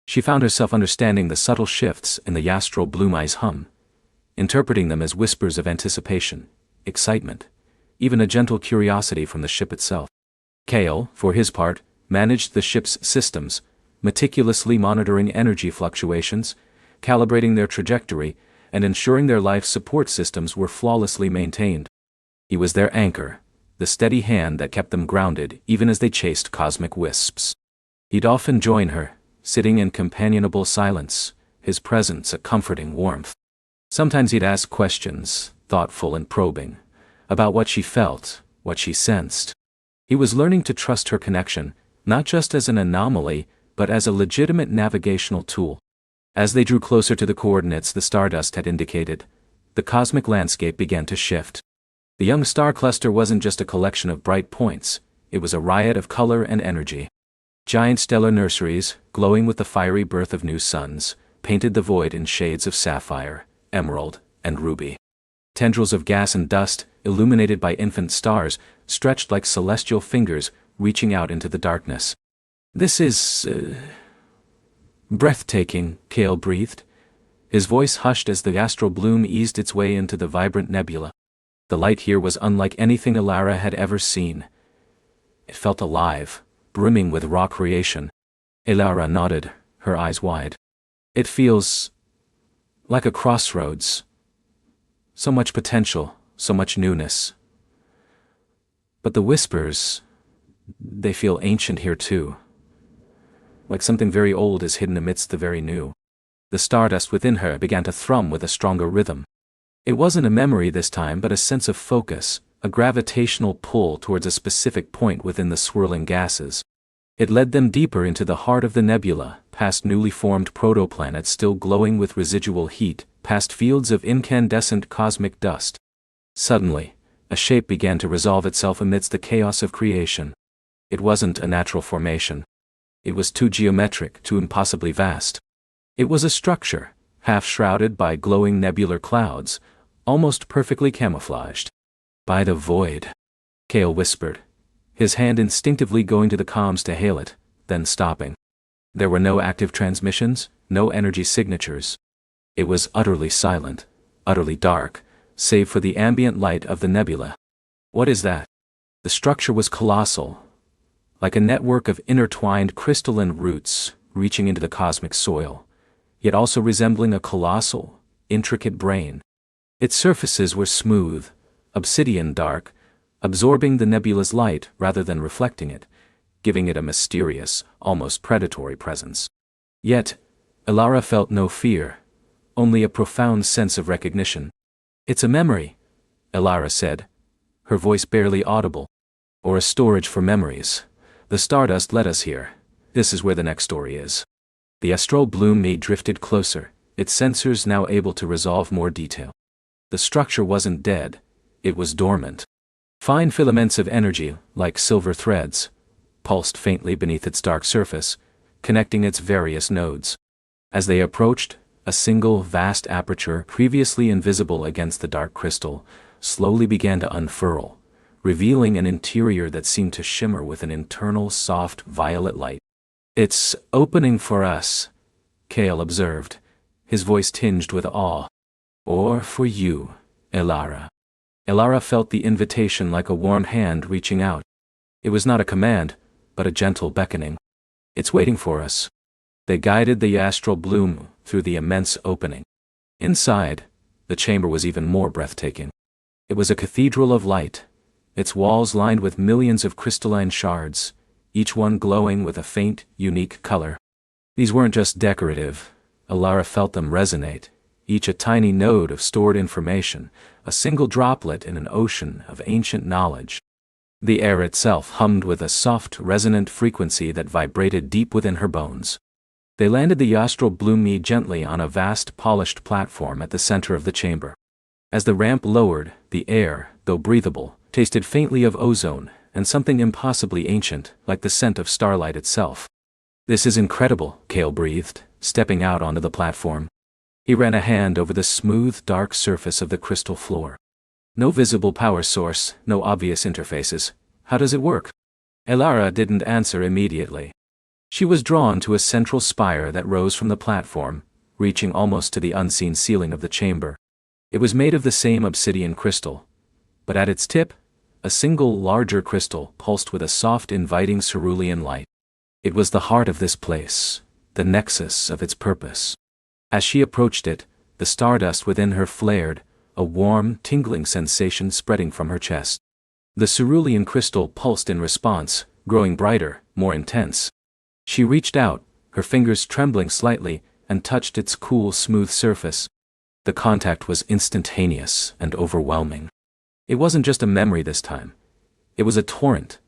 She found herself understanding the subtle shifts in the Astral Bloomy's hum, interpreting them as whispers of anticipation, excitement, even a gentle curiosity from the ship itself. Kale, for his part, managed the ship's systems, meticulously monitoring energy fluctuations, calibrating their trajectory, and ensuring their life support systems were flawlessly maintained. He was their anchor, the steady hand that kept them grounded even as they chased cosmic wisps. He'd often join her, sitting in companionable silence, his presence a comforting warmth. Sometimes he'd ask questions, thoughtful and probing, about what she felt, what she sensed. He was learning to trust her connection, not just as an anomaly, but as a legitimate navigational tool. As they drew closer to the coordinates the Stardust had indicated, the cosmic landscape began to shift. The young star cluster wasn't just a collection of bright points, it was a riot of color and energy. Giant stellar nurseries, glowing with the fiery birth of new suns, painted the void in shades of sapphire, emerald, and ruby. Tendrils of gas and dust, illuminated by infant stars, stretched like celestial fingers, reaching out into the darkness. "This is breathtaking," Kale breathed. His voice hushed as the Astral Bloom eased its way into the vibrant nebula. The light here was unlike anything Alara had ever seen. It felt alive, brimming with raw creation. Alara nodded, her eyes wide. "It feels like a crossroads. So much potential, so much newness. But the whispers, they feel ancient here too. Like something very old is hidden amidst the very new." The stardust within her began to thrum with a stronger rhythm. It wasn't a memory this time but a sense of focus, a gravitational pull towards a specific point within the swirling gases. It led them deeper into the heart of the nebula, past newly formed protoplanets still glowing with residual heat, past fields of incandescent cosmic dust. Suddenly, a shape began to resolve itself amidst the chaos of creation. It wasn't a natural formation. It was too geometric, too impossibly vast. It was a structure, half shrouded by glowing nebular clouds, almost perfectly camouflaged. "By the void," Kale whispered, his hand instinctively going to the comms to hail it, then stopping. There were no active transmissions, no energy signatures. It was utterly silent, utterly dark, save for the ambient light of the nebula. "What is that?" The structure was colossal, like a network of intertwined crystalline roots reaching into the cosmic soil, yet also resembling a colossal, intricate brain. Its surfaces were smooth, obsidian dark, absorbing the nebula's light rather than reflecting it, giving it a mysterious, almost predatory presence. Yet, Alara felt no fear, only a profound sense of recognition. "It's a memory," Alara said, her voice barely audible. Or a storage for memories. The Stardust led us here. This is where the next story is. The astral bloom drifted closer, its sensors now able to resolve more detail. The structure wasn't dead, it was dormant. Fine filaments of energy, like silver threads, pulsed faintly beneath its dark surface, connecting its various nodes. As they approached, a single vast aperture, previously invisible against the dark crystal, slowly began to unfurl, revealing an interior that seemed to shimmer with an internal soft violet light. "It's opening for us," Kale observed, his voice tinged with awe. "Or for you, Elara." Elara felt the invitation like a warm hand reaching out. It was not a command, but a gentle beckoning. "It's waiting for us." They guided the astral bloom through the immense opening. Inside, the chamber was even more breathtaking. It was a cathedral of light, its walls lined with millions of crystalline shards, each one glowing with a faint, unique color. These weren't just decorative, Elara felt them resonate, each a tiny node of stored information, a single droplet in an ocean of ancient knowledge. The air itself hummed with a soft, resonant frequency that vibrated deep within her bones. They landed the astral bloom gently on a vast, polished platform at the center of the chamber. As the ramp lowered, the air, though breathable, tasted faintly of ozone and something impossibly ancient, like the scent of starlight itself. "This is incredible," Kale breathed, stepping out onto the platform. He ran a hand over the smooth, dark surface of the crystal floor. "No visible power source, no obvious interfaces. How does it work?" Elara didn't answer immediately. She was drawn to a central spire that rose from the platform, reaching almost to the unseen ceiling of the chamber. It was made of the same obsidian crystal, but at its tip, a single larger crystal pulsed with a soft, inviting cerulean light. It was the heart of this place, the nexus of its purpose. As she approached it, the stardust within her flared, a warm, tingling sensation spreading from her chest. The cerulean crystal pulsed in response, growing brighter, more intense. She reached out, her fingers trembling slightly, and touched its cool, smooth surface. The contact was instantaneous and overwhelming. It wasn't just a memory this time. It was a torrent,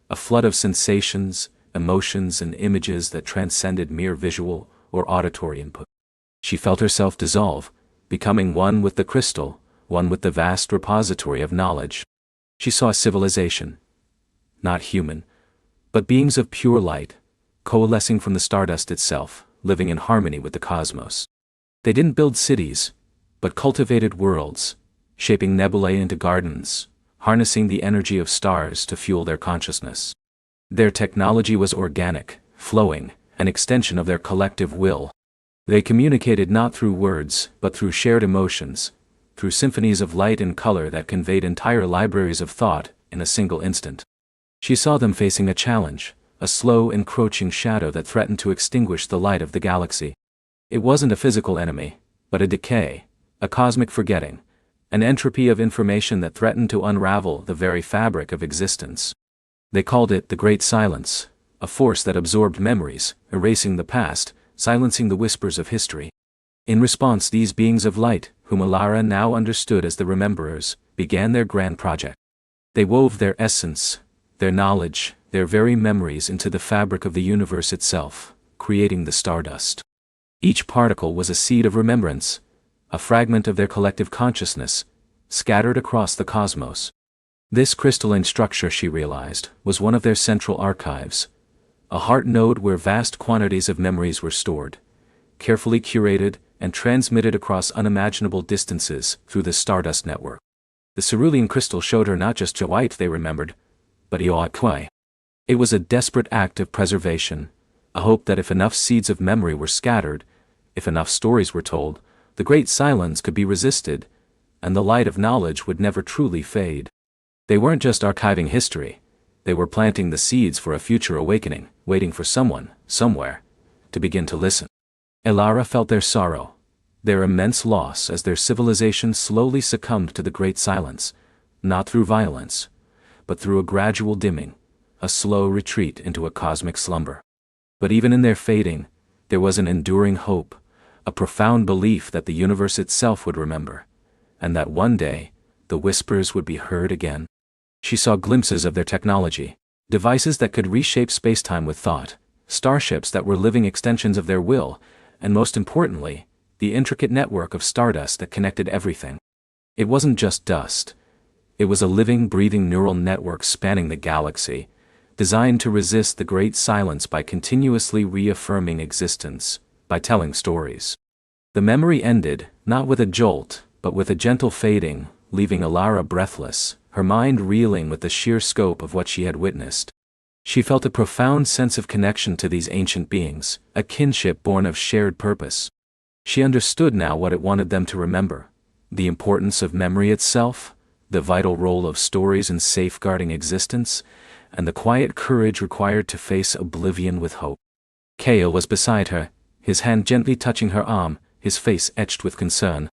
a flood of sensations, emotions, and images that transcended mere visual or auditory input. She felt herself dissolve, becoming one with the crystal, one with the vast repository of knowledge. She saw a civilization, not human, but beings of pure light, coalescing from the stardust itself, living in harmony with the cosmos. They didn't build cities, but cultivated worlds, shaping nebulae into gardens, harnessing the energy of stars to fuel their consciousness. Their technology was organic, flowing, an extension of their collective will. They communicated not through words, but through shared emotions, through symphonies of light and color that conveyed entire libraries of thought in a single instant. She saw them facing a challenge, a slow, encroaching shadow that threatened to extinguish the light of the galaxy. It wasn't a physical enemy, but a decay, a cosmic forgetting, an entropy of information that threatened to unravel the very fabric of existence. They called it the Great Silence, a force that absorbed memories, erasing the past, silencing the whispers of history. In response, these beings of light, whom Elara now understood as the Rememberers, began their grand project. They wove their essence, their knowledge, their very memories into the fabric of the universe itself, creating the Stardust. Each particle was a seed of remembrance, a fragment of their collective consciousness, scattered across the cosmos. This crystalline structure, she realized, was one of their central archives, a heart node where vast quantities of memories were stored, carefully curated and transmitted across unimaginable distances through the Stardust network. The cerulean crystal showed her not just Joite they remembered, but Ioakwai. It was a desperate act of preservation, a hope that if enough seeds of memory were scattered, if enough stories were told, the Great Silence could be resisted, and the light of knowledge would never truly fade. They weren't just archiving history, they were planting the seeds for a future awakening, waiting for someone, somewhere, to begin to listen. Elara felt their sorrow, their immense loss as their civilization slowly succumbed to the Great Silence, not through violence, but through a gradual dimming, a slow retreat into a cosmic slumber. But even in their fading, there was an enduring hope, a profound belief that the universe itself would remember, and that one day, the whispers would be heard again. She saw glimpses of their technology, devices that could reshape spacetime with thought, starships that were living extensions of their will, and most importantly, the intricate network of stardust that connected everything. It wasn't just dust. It was a living, breathing neural network spanning the galaxy, designed to resist the great silence by continuously reaffirming existence, by telling stories. The memory ended, not with a jolt, but with a gentle fading, leaving Elara breathless, her mind reeling with the sheer scope of what she had witnessed. She felt a profound sense of connection to these ancient beings, a kinship born of shared purpose. She understood now what it wanted them to remember: the importance of memory itself, the vital role of stories in safeguarding existence, and the quiet courage required to face oblivion with hope. Kale was beside her, his hand gently touching her arm, his face etched with concern.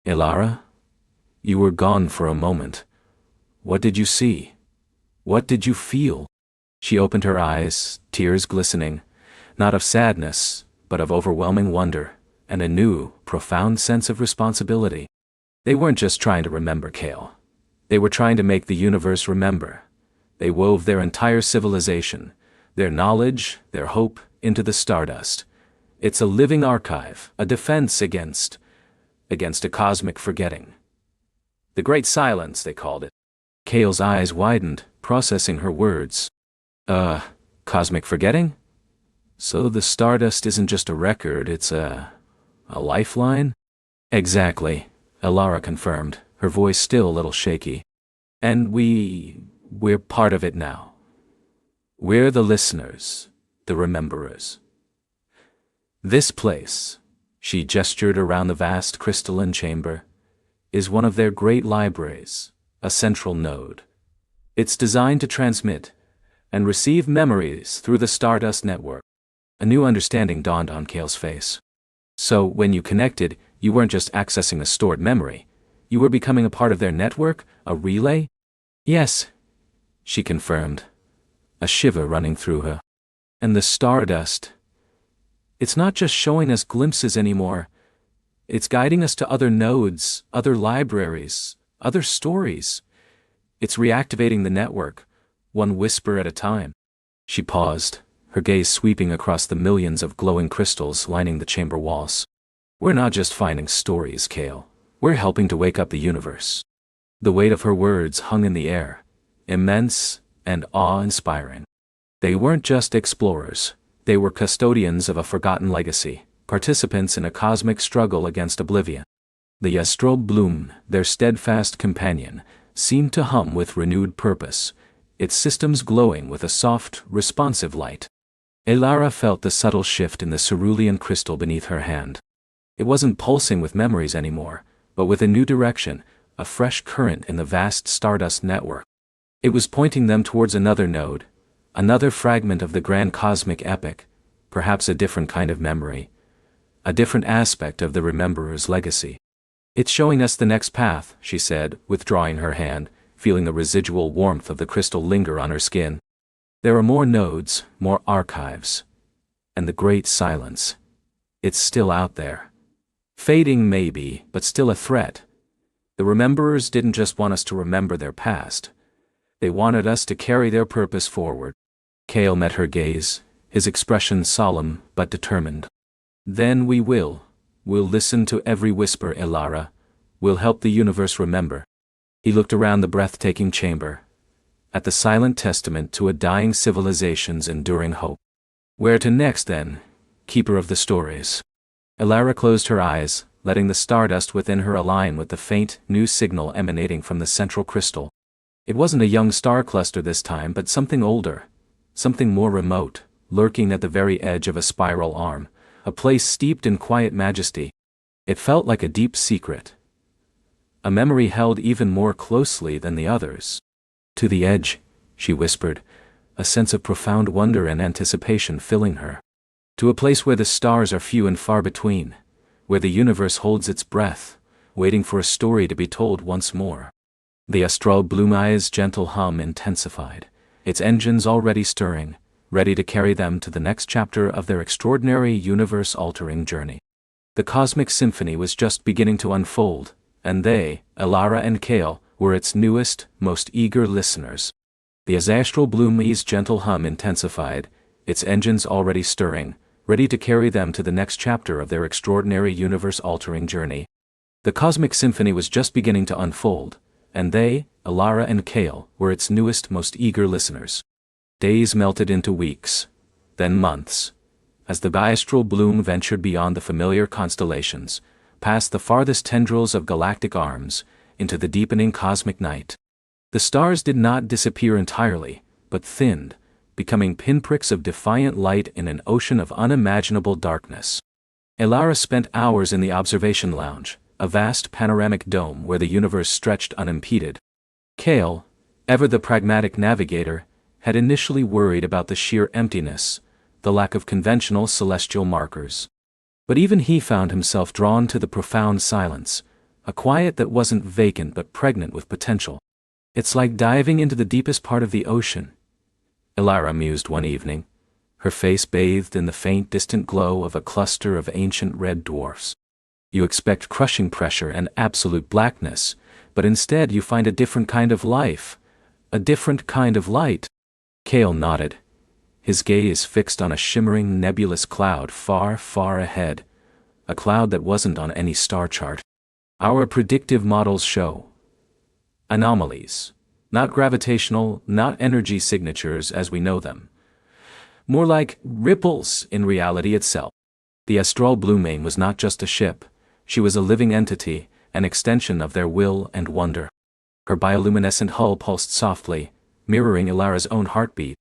"Elara? You were gone for a moment. What did you see? What did you feel?" She opened her eyes, tears glistening, not of sadness, but of overwhelming wonder, and a new, profound sense of responsibility. They weren't just trying to remember Kale. They were trying to make the universe remember. They wove their entire civilization, their knowledge, their hope, into the stardust. It's a living archive, a defense against a cosmic forgetting. The Great Silence, they called it. Kale's eyes widened, processing her words. Cosmic forgetting? So the Stardust isn't just a record, it's a lifeline? Exactly, Elara confirmed, her voice still a little shaky. And we're part of it now. We're the listeners, the rememberers. This place, she gestured around the vast crystalline chamber, is one of their great libraries, a central node. It's designed to transmit and receive memories through the Stardust network. A new understanding dawned on Kale's face. So, when you connected, you weren't just accessing a stored memory. You were becoming a part of their network, a relay? Yes, she confirmed, a shiver running through her. And the Stardust, it's not just showing us glimpses anymore. It's guiding us to other nodes, other libraries, other stories. It's reactivating the network, one whisper at a time. She paused, her gaze sweeping across the millions of glowing crystals lining the chamber walls. We're not just finding stories, Kale. We're helping to wake up the universe. The weight of her words hung in the air, immense and awe-inspiring. They weren't just explorers. They were custodians of a forgotten legacy, participants in a cosmic struggle against oblivion. The astral bloom, their steadfast companion, seemed to hum with renewed purpose, its systems glowing with a soft, responsive light. Elara felt the subtle shift in the cerulean crystal beneath her hand. It wasn't pulsing with memories anymore, but with a new direction, a fresh current in the vast Stardust network. It was pointing them towards another node, another fragment of the grand cosmic epic, perhaps a different kind of memory, a different aspect of the Rememberer's legacy. It's showing us the next path, she said, withdrawing her hand, feeling the residual warmth of the crystal linger on her skin. There are more nodes, more archives. And the great silence. It's still out there. Fading maybe, but still a threat. The Rememberers didn't just want us to remember their past. They wanted us to carry their purpose forward. Kale met her gaze, his expression solemn but determined. Then we'll listen to every whisper, Elara. We'll help the universe remember. He looked around the breathtaking chamber, at the silent testament to a dying civilization's enduring hope. Where to next then, keeper of the stories? Elara closed her eyes, letting the stardust within her align with the faint, new signal emanating from the central crystal. It wasn't a young star cluster this time, but something older, something more remote, lurking at the very edge of a spiral arm, a place steeped in quiet majesty. It felt like a deep secret, a memory held even more closely than the others. To the edge, she whispered, a sense of profound wonder and anticipation filling her. To a place where the stars are few and far between, where the universe holds its breath, waiting for a story to be told once more. The astral bloom eye's gentle hum intensified, its engines already stirring, ready to carry them to the next chapter of their extraordinary universe-altering journey. The cosmic symphony was just beginning to unfold, and they, Elara and Kale, were its newest, most eager listeners. The astral bloom's gentle hum intensified, its engines already stirring, ready to carry them to the next chapter of their extraordinary universe-altering journey. The cosmic symphony was just beginning to unfold, and they, Elara and Kale, were its newest, most eager listeners. Days melted into weeks, then months, as the astral bloom ventured beyond the familiar constellations, past the farthest tendrils of galactic arms, into the deepening cosmic night. The stars did not disappear entirely, but thinned, becoming pinpricks of defiant light in an ocean of unimaginable darkness. Elara spent hours in the observation lounge, a vast panoramic dome where the universe stretched unimpeded. Kale, ever the pragmatic navigator, had initially worried about the sheer emptiness, the lack of conventional celestial markers. But even he found himself drawn to the profound silence, a quiet that wasn't vacant but pregnant with potential. "It's like diving into the deepest part of the ocean," Elara mused one evening, her face bathed in the faint distant glow of a cluster of ancient red dwarfs. "You expect crushing pressure and absolute blackness, but instead you find a different kind of life, a different kind of light." Kale nodded, his gaze fixed on a shimmering nebulous cloud far, far ahead, a cloud that wasn't on any star chart. "Our predictive models show anomalies, not gravitational, not energy signatures as we know them. More like ripples in reality itself." The astral bloom was not just a ship, she was a living entity, an extension of their will and wonder. Her bioluminescent hull pulsed softly, mirroring Elara's own heartbeat.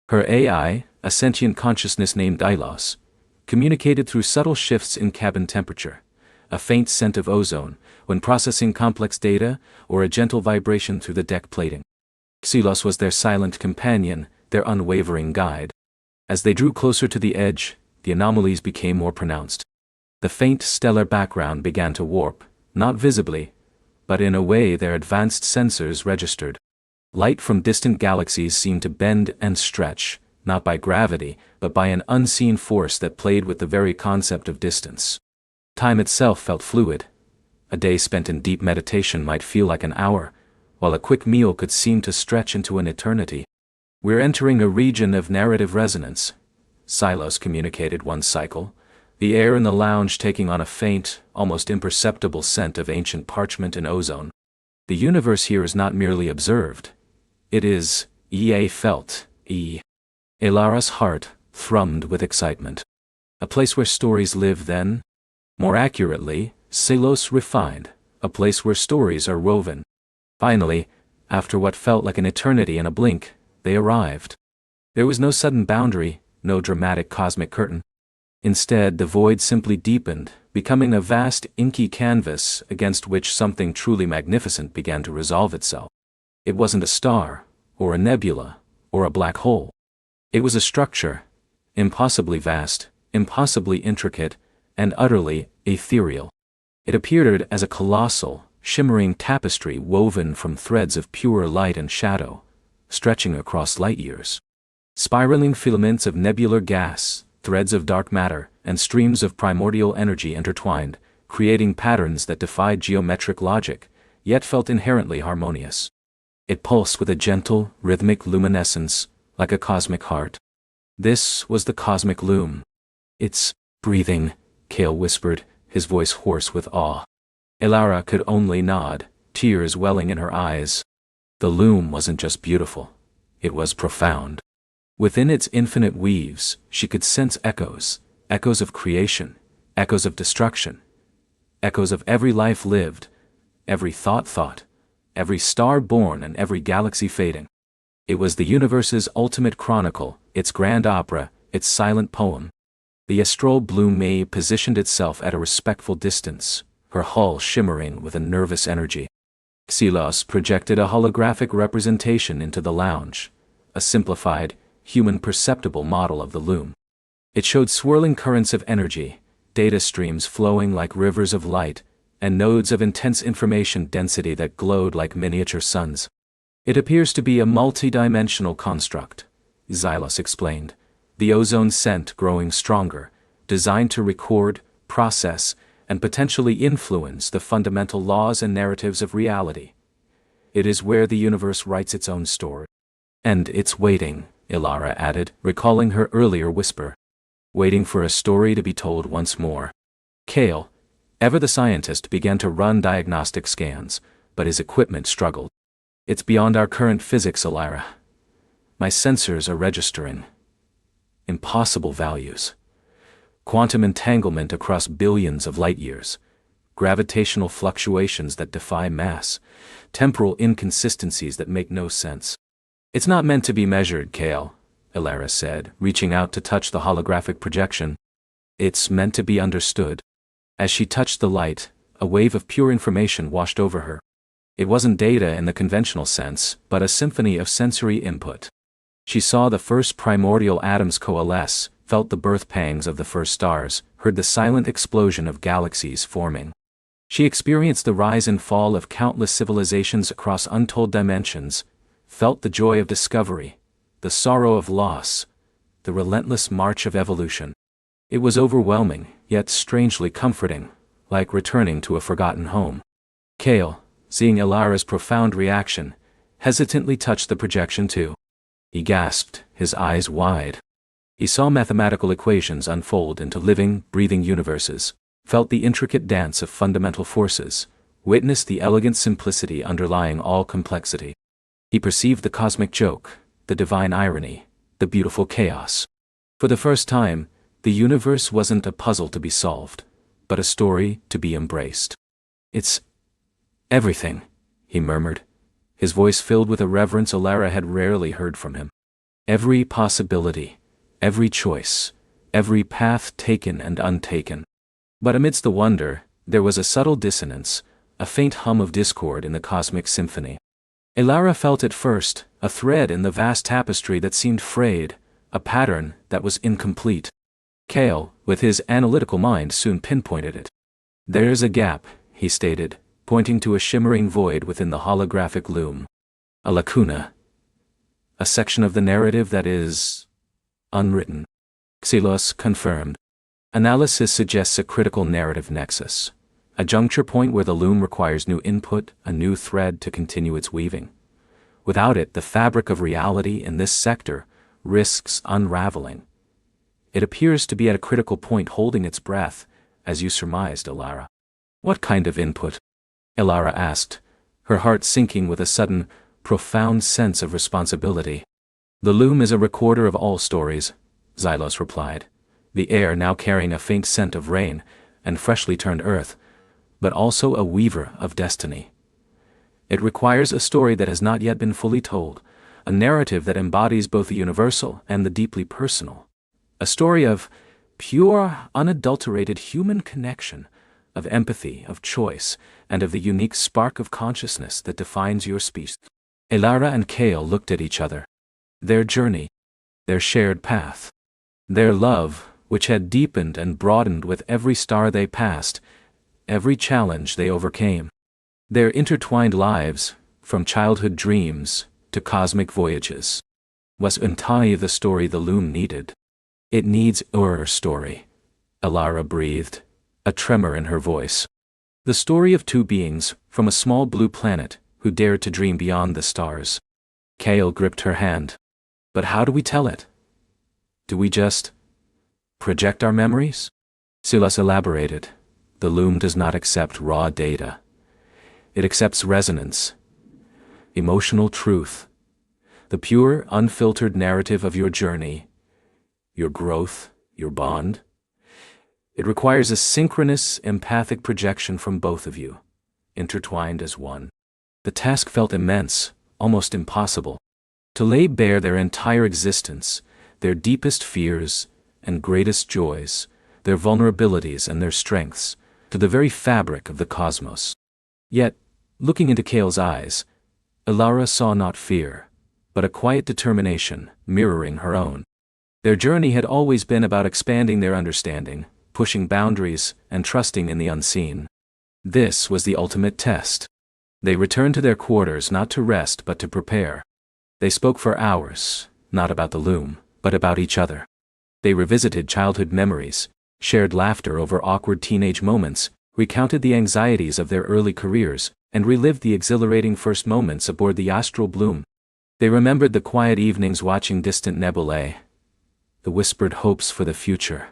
Her AI, a sentient consciousness named Ilos, communicated through subtle shifts in cabin temperature, a faint scent of ozone when processing complex data, or a gentle vibration through the deck plating. Xylos was their silent companion, their unwavering guide. As they drew closer to the edge, the anomalies became more pronounced. The faint stellar background began to warp, not visibly, but in a way their advanced sensors registered. Light from distant galaxies seemed to bend and stretch, not by gravity, but by an unseen force that played with the very concept of distance. Time itself felt fluid. A day spent in deep meditation might feel like an hour, while a quick meal could seem to stretch into an eternity. "We're entering a region of narrative resonance," Silos communicated one cycle, the air in the lounge taking on a faint, almost imperceptible scent of ancient parchment and ozone. "The universe here is not merely observed. It is, felt, Elara's heart thrummed with excitement. A place where stories live then? More accurately, Silos refined, a place where stories are woven." Finally, after what felt like an eternity in a blink, they arrived. There was no sudden boundary, no dramatic cosmic curtain. Instead, the void simply deepened, becoming a vast inky canvas against which something truly magnificent began to resolve itself. It wasn't a star, or a nebula, or a black hole. It was a structure, impossibly vast, impossibly intricate, and utterly ethereal. It appeared as a colossal, shimmering tapestry woven from threads of pure light and shadow, stretching across light years. Spiraling filaments of nebular gas, threads of dark matter, and streams of primordial energy intertwined, creating patterns that defied geometric logic, yet felt inherently harmonious. It pulsed with a gentle, rhythmic luminescence, like a cosmic heart. This was the cosmic loom. "It's breathing," Kale whispered, his voice hoarse with awe. Elara could only nod, tears welling in her eyes. The loom wasn't just beautiful, it was profound. Within its infinite weaves, she could sense echoes, echoes of creation, echoes of destruction, echoes of every life lived, every thought, every star born and every galaxy fading. It was the universe's ultimate chronicle, its grand opera, its silent poem. The astral bloom positioned itself at a respectful distance, her hull shimmering with a nervous energy. Xylos projected a holographic representation into the lounge, a simplified, human-perceptible model of the loom. It showed swirling currents of energy, data streams flowing like rivers of light, and nodes of intense information density that glowed like miniature suns. "It appears to be a multi-dimensional construct," Xylos explained, the ozone scent growing stronger, designed to record, process, and potentially influence the fundamental laws and narratives of reality. It is where the universe writes its own story. And it's waiting, Ilara added, recalling her earlier whisper. Waiting for a story to be told once more. Kale, ever the scientist, began to run diagnostic scans, but his equipment struggled. It's beyond our current physics, Ilara. My sensors are registering impossible values. Quantum entanglement across billions of light years. Gravitational fluctuations that defy mass. Temporal inconsistencies that make no sense. It's not meant to be measured, Kale, Ilara said, reaching out to touch the holographic projection. It's meant to be understood. As she touched the light, a wave of pure information washed over her. It wasn't data in the conventional sense, but a symphony of sensory input. She saw the first primordial atoms coalesce, felt the birth pangs of the first stars, heard the silent explosion of galaxies forming. She experienced the rise and fall of countless civilizations across untold dimensions, felt the joy of discovery, the sorrow of loss, the relentless march of evolution. It was overwhelming, yet strangely comforting, like returning to a forgotten home. Kale, seeing Ilara's profound reaction, hesitantly touched the projection too. He gasped, his eyes wide. He saw mathematical equations unfold into living, breathing universes, felt the intricate dance of fundamental forces, witnessed the elegant simplicity underlying all complexity. He perceived the cosmic joke, the divine irony, the beautiful chaos. For the first time, the universe wasn't a puzzle to be solved, but a story to be embraced. It's everything, he murmured, his voice filled with a reverence Ilara had rarely heard from him. Every possibility, every choice, every path taken and untaken. But amidst the wonder, there was a subtle dissonance, a faint hum of discord in the cosmic symphony. Ilara felt at first a thread in the vast tapestry that seemed frayed, a pattern that was incomplete. Kale, with his analytical mind, soon pinpointed it. There's a gap, he stated, pointing to a shimmering void within the holographic loom. A lacuna. A section of the narrative that is unwritten. Xylos confirmed. Analysis suggests a critical narrative nexus. A juncture point where the loom requires new input, a new thread to continue its weaving. Without it, the fabric of reality in this sector risks unraveling. It appears to be at a critical point, holding its breath, as you surmised, Ilara. What kind of input? Ilara asked, her heart sinking with a sudden, profound sense of responsibility. The loom is a recorder of all stories, Xylos replied, the air now carrying a faint scent of rain and freshly turned earth, but also a weaver of destiny. It requires a story that has not yet been fully told, a narrative that embodies both the universal and the deeply personal. A story of pure, unadulterated human connection, of empathy, of choice, and of the unique spark of consciousness that defines your species. Ilara and Kale looked at each other. Their journey, their shared path, their love, which had deepened and broadened with every star they passed, every challenge they overcame. Their intertwined lives, from childhood dreams to cosmic voyages, was entirely the story the loom needed. It needs our story, Ilara breathed, a tremor in her voice. The story of two beings from a small blue planet who dared to dream beyond the stars. Kale gripped her hand. But how do we tell it? Do we just project our memories? Silas elaborated. The loom does not accept raw data. It accepts resonance, emotional truth, the pure, unfiltered narrative of your journey, your growth, your bond. It requires a synchronous, empathic projection from both of you, intertwined as one. The task felt immense, almost impossible. To lay bare their entire existence, their deepest fears and greatest joys, their vulnerabilities and their strengths, to the very fabric of the cosmos. Yet, looking into Kale's eyes, Ilara saw not fear, but a quiet determination mirroring her own. Their journey had always been about expanding their understanding, pushing boundaries, and trusting in the unseen. This was the ultimate test. They returned to their quarters not to rest but to prepare. They spoke for hours, not about the loom, but about each other. They revisited childhood memories, shared laughter over awkward teenage moments, recounted the anxieties of their early careers, and relived the exhilarating first moments aboard the astral bloom. They remembered the quiet evenings watching distant nebulae, the whispered hopes for the future,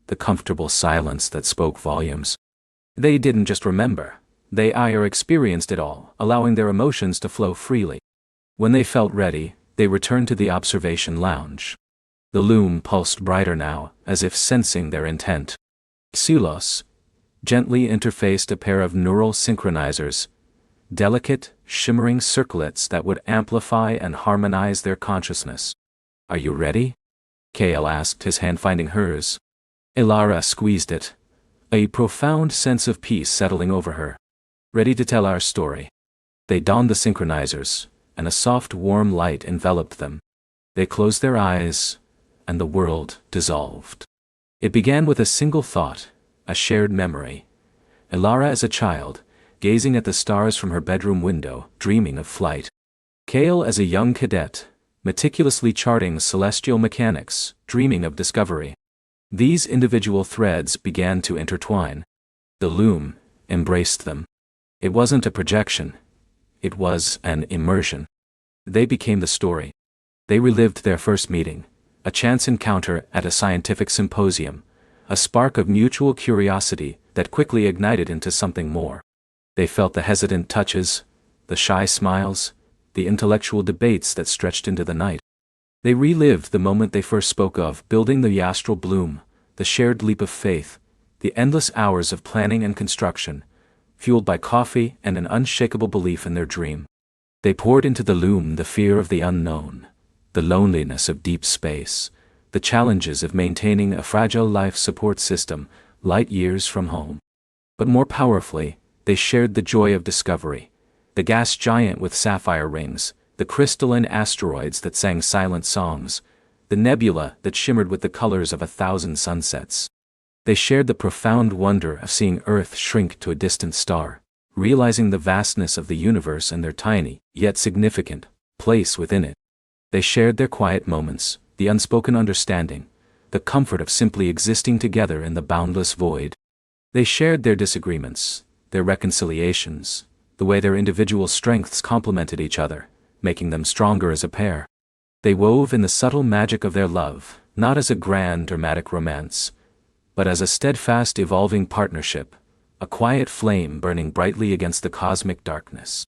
the comfortable silence that spoke volumes. They didn't just remember, they experienced it all, allowing their emotions to flow freely. When they felt ready, they returned to the observation lounge. The loom pulsed brighter now, as if sensing their intent. Xylos gently interfaced a pair of neural synchronizers, delicate, shimmering circlets that would amplify and harmonize their consciousness. "Are you ready?" Kale asked, his hand finding hers. Elara squeezed it, a profound sense of peace settling over her. "Ready to tell our story." They donned the synchronizers, and a soft warm light enveloped them. They closed their eyes, and the world dissolved. It began with a single thought, a shared memory. Elara as a child, gazing at the stars from her bedroom window, dreaming of flight. Kale as a young cadet, meticulously charting celestial mechanics, dreaming of discovery. These individual threads began to intertwine. The loom embraced them. It wasn't a projection. It was an immersion. They became the story. They relived their first meeting, a chance encounter at a scientific symposium, a spark of mutual curiosity that quickly ignited into something more. They felt the hesitant touches, the shy smiles, the intellectual debates that stretched into the night. They relived the moment they first spoke of building the astral bloom, the shared leap of faith, the endless hours of planning and construction, fueled by coffee and an unshakable belief in their dream. They poured into the loom the fear of the unknown, the loneliness of deep space, the challenges of maintaining a fragile life support system light years from home. But more powerfully, they shared the joy of discovery, the gas giant with sapphire rings, the crystalline asteroids that sang silent songs, the nebula that shimmered with the colors of 1,000 sunsets. They shared the profound wonder of seeing Earth shrink to a distant star, realizing the vastness of the universe and their tiny, yet significant, place within it. They shared their quiet moments, the unspoken understanding, the comfort of simply existing together in the boundless void. They shared their disagreements, their reconciliations, the way their individual strengths complemented each other, making them stronger as a pair. They wove in the subtle magic of their love, not as a grand dramatic romance, but as a steadfast evolving partnership, a quiet flame burning brightly against the cosmic darkness.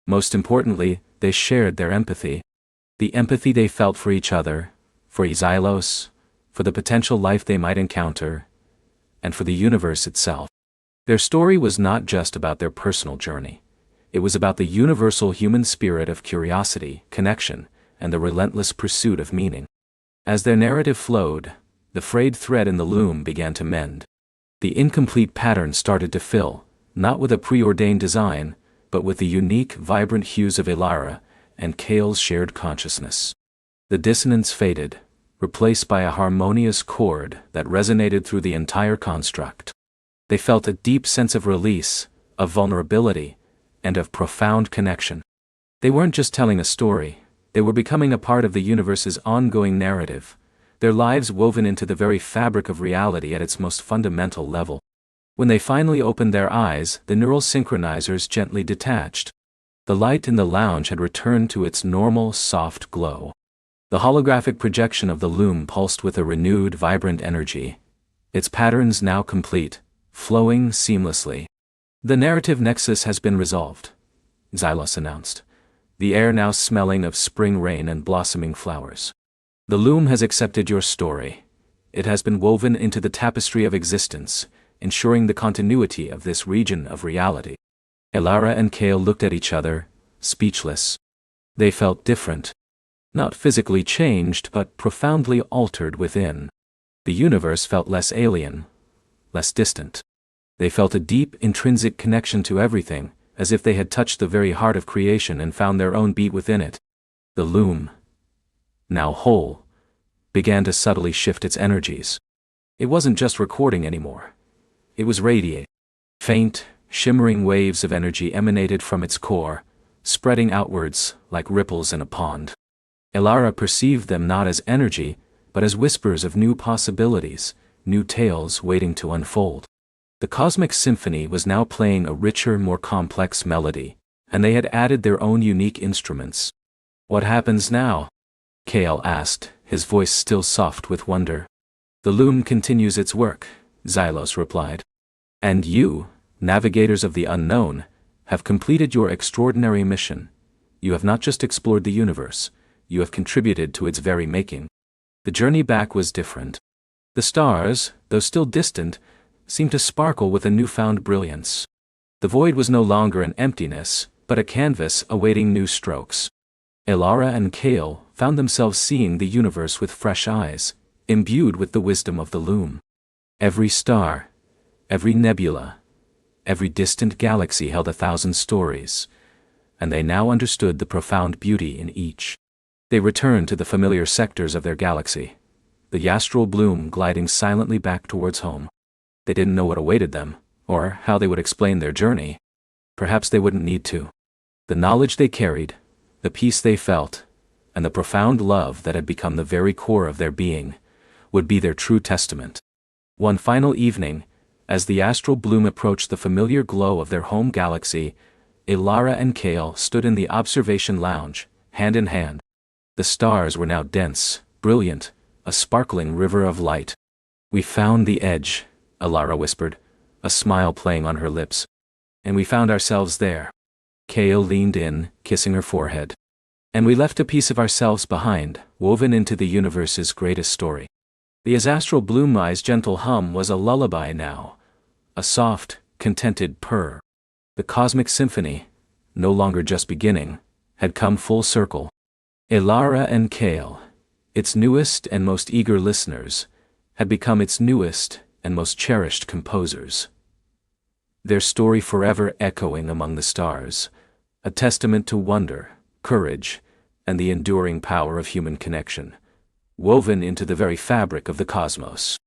Most importantly, they shared their empathy. The empathy they felt for each other, for Xylos, for the potential life they might encounter, and for the universe itself. Their story was not just about their personal journey. It was about the universal human spirit of curiosity, connection, and the relentless pursuit of meaning. As their narrative flowed, the frayed thread in the loom began to mend. The incomplete pattern started to fill, not with a preordained design, but with the unique, vibrant hues of Elara and Kale's shared consciousness. The dissonance faded, replaced by a harmonious chord that resonated through the entire construct. They felt a deep sense of release, of vulnerability, and of profound connection. They weren't just telling a story, they were becoming a part of the universe's ongoing narrative, their lives woven into the very fabric of reality at its most fundamental level. When they finally opened their eyes, the neural synchronizers gently detached. The light in the lounge had returned to its normal, soft glow. The holographic projection of the loom pulsed with a renewed, vibrant energy, its patterns now complete, flowing seamlessly. "The narrative nexus has been resolved," Xylos announced, the air now smelling of spring rain and blossoming flowers. "The loom has accepted your story. It has been woven into the tapestry of existence, ensuring the continuity of this region of reality." Elara and Kale looked at each other, speechless. They felt different. Not physically changed, but profoundly altered within. The universe felt less alien, less distant. They felt a deep, intrinsic connection to everything, as if they had touched the very heart of creation and found their own beat within it. The loom, now whole, began to subtly shift its energies. It wasn't just recording anymore. It was radiating. Faint, shimmering waves of energy emanated from its core, spreading outwards like ripples in a pond. Elara perceived them not as energy, but as whispers of new possibilities, new tales waiting to unfold. The cosmic symphony was now playing a richer, more complex melody, and they had added their own unique instruments. "What happens now?" Kale asked, his voice still soft with wonder. "The loom continues its work," Xylos replied. "And you, navigators of the unknown, have completed your extraordinary mission. You have not just explored the universe, you have contributed to its very making." The journey back was different. The stars, though still distant, seemed to sparkle with a newfound brilliance. The void was no longer an emptiness, but a canvas awaiting new strokes. Elara and Kale found themselves seeing the universe with fresh eyes, imbued with the wisdom of the loom. Every star, every nebula, every distant galaxy held 1,000 stories, and they now understood the profound beauty in each. They returned to the familiar sectors of their galaxy, the astral bloom gliding silently back towards home. They didn't know what awaited them, or how they would explain their journey. Perhaps they wouldn't need to. The knowledge they carried, the peace they felt, and the profound love that had become the very core of their being, would be their true testament. One final evening, as the astral bloom approached the familiar glow of their home galaxy, Elara and Kale stood in the observation lounge, hand in hand. The stars were now dense, brilliant, a sparkling river of light. "We found the edge," Elara whispered, a smile playing on her lips. "And we found ourselves there." Kale leaned in, kissing her forehead. "And we left a piece of ourselves behind, woven into the universe's greatest story." The astral bloom's gentle hum was a lullaby now, a soft, contented purr. The cosmic symphony, no longer just beginning, had come full circle. Elara and Kale, its newest and most eager listeners, had become its newest and most cherished composers. Their story forever echoing among the stars, a testament to wonder, courage, and the enduring power of human connection, woven into the very fabric of the cosmos.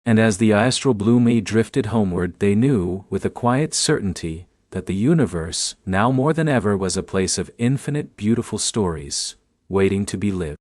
And as the astral bloom drifted homeward, they knew, with a quiet certainty, that the universe, now more than ever, was a place of infinite beautiful stories, waiting to be lived.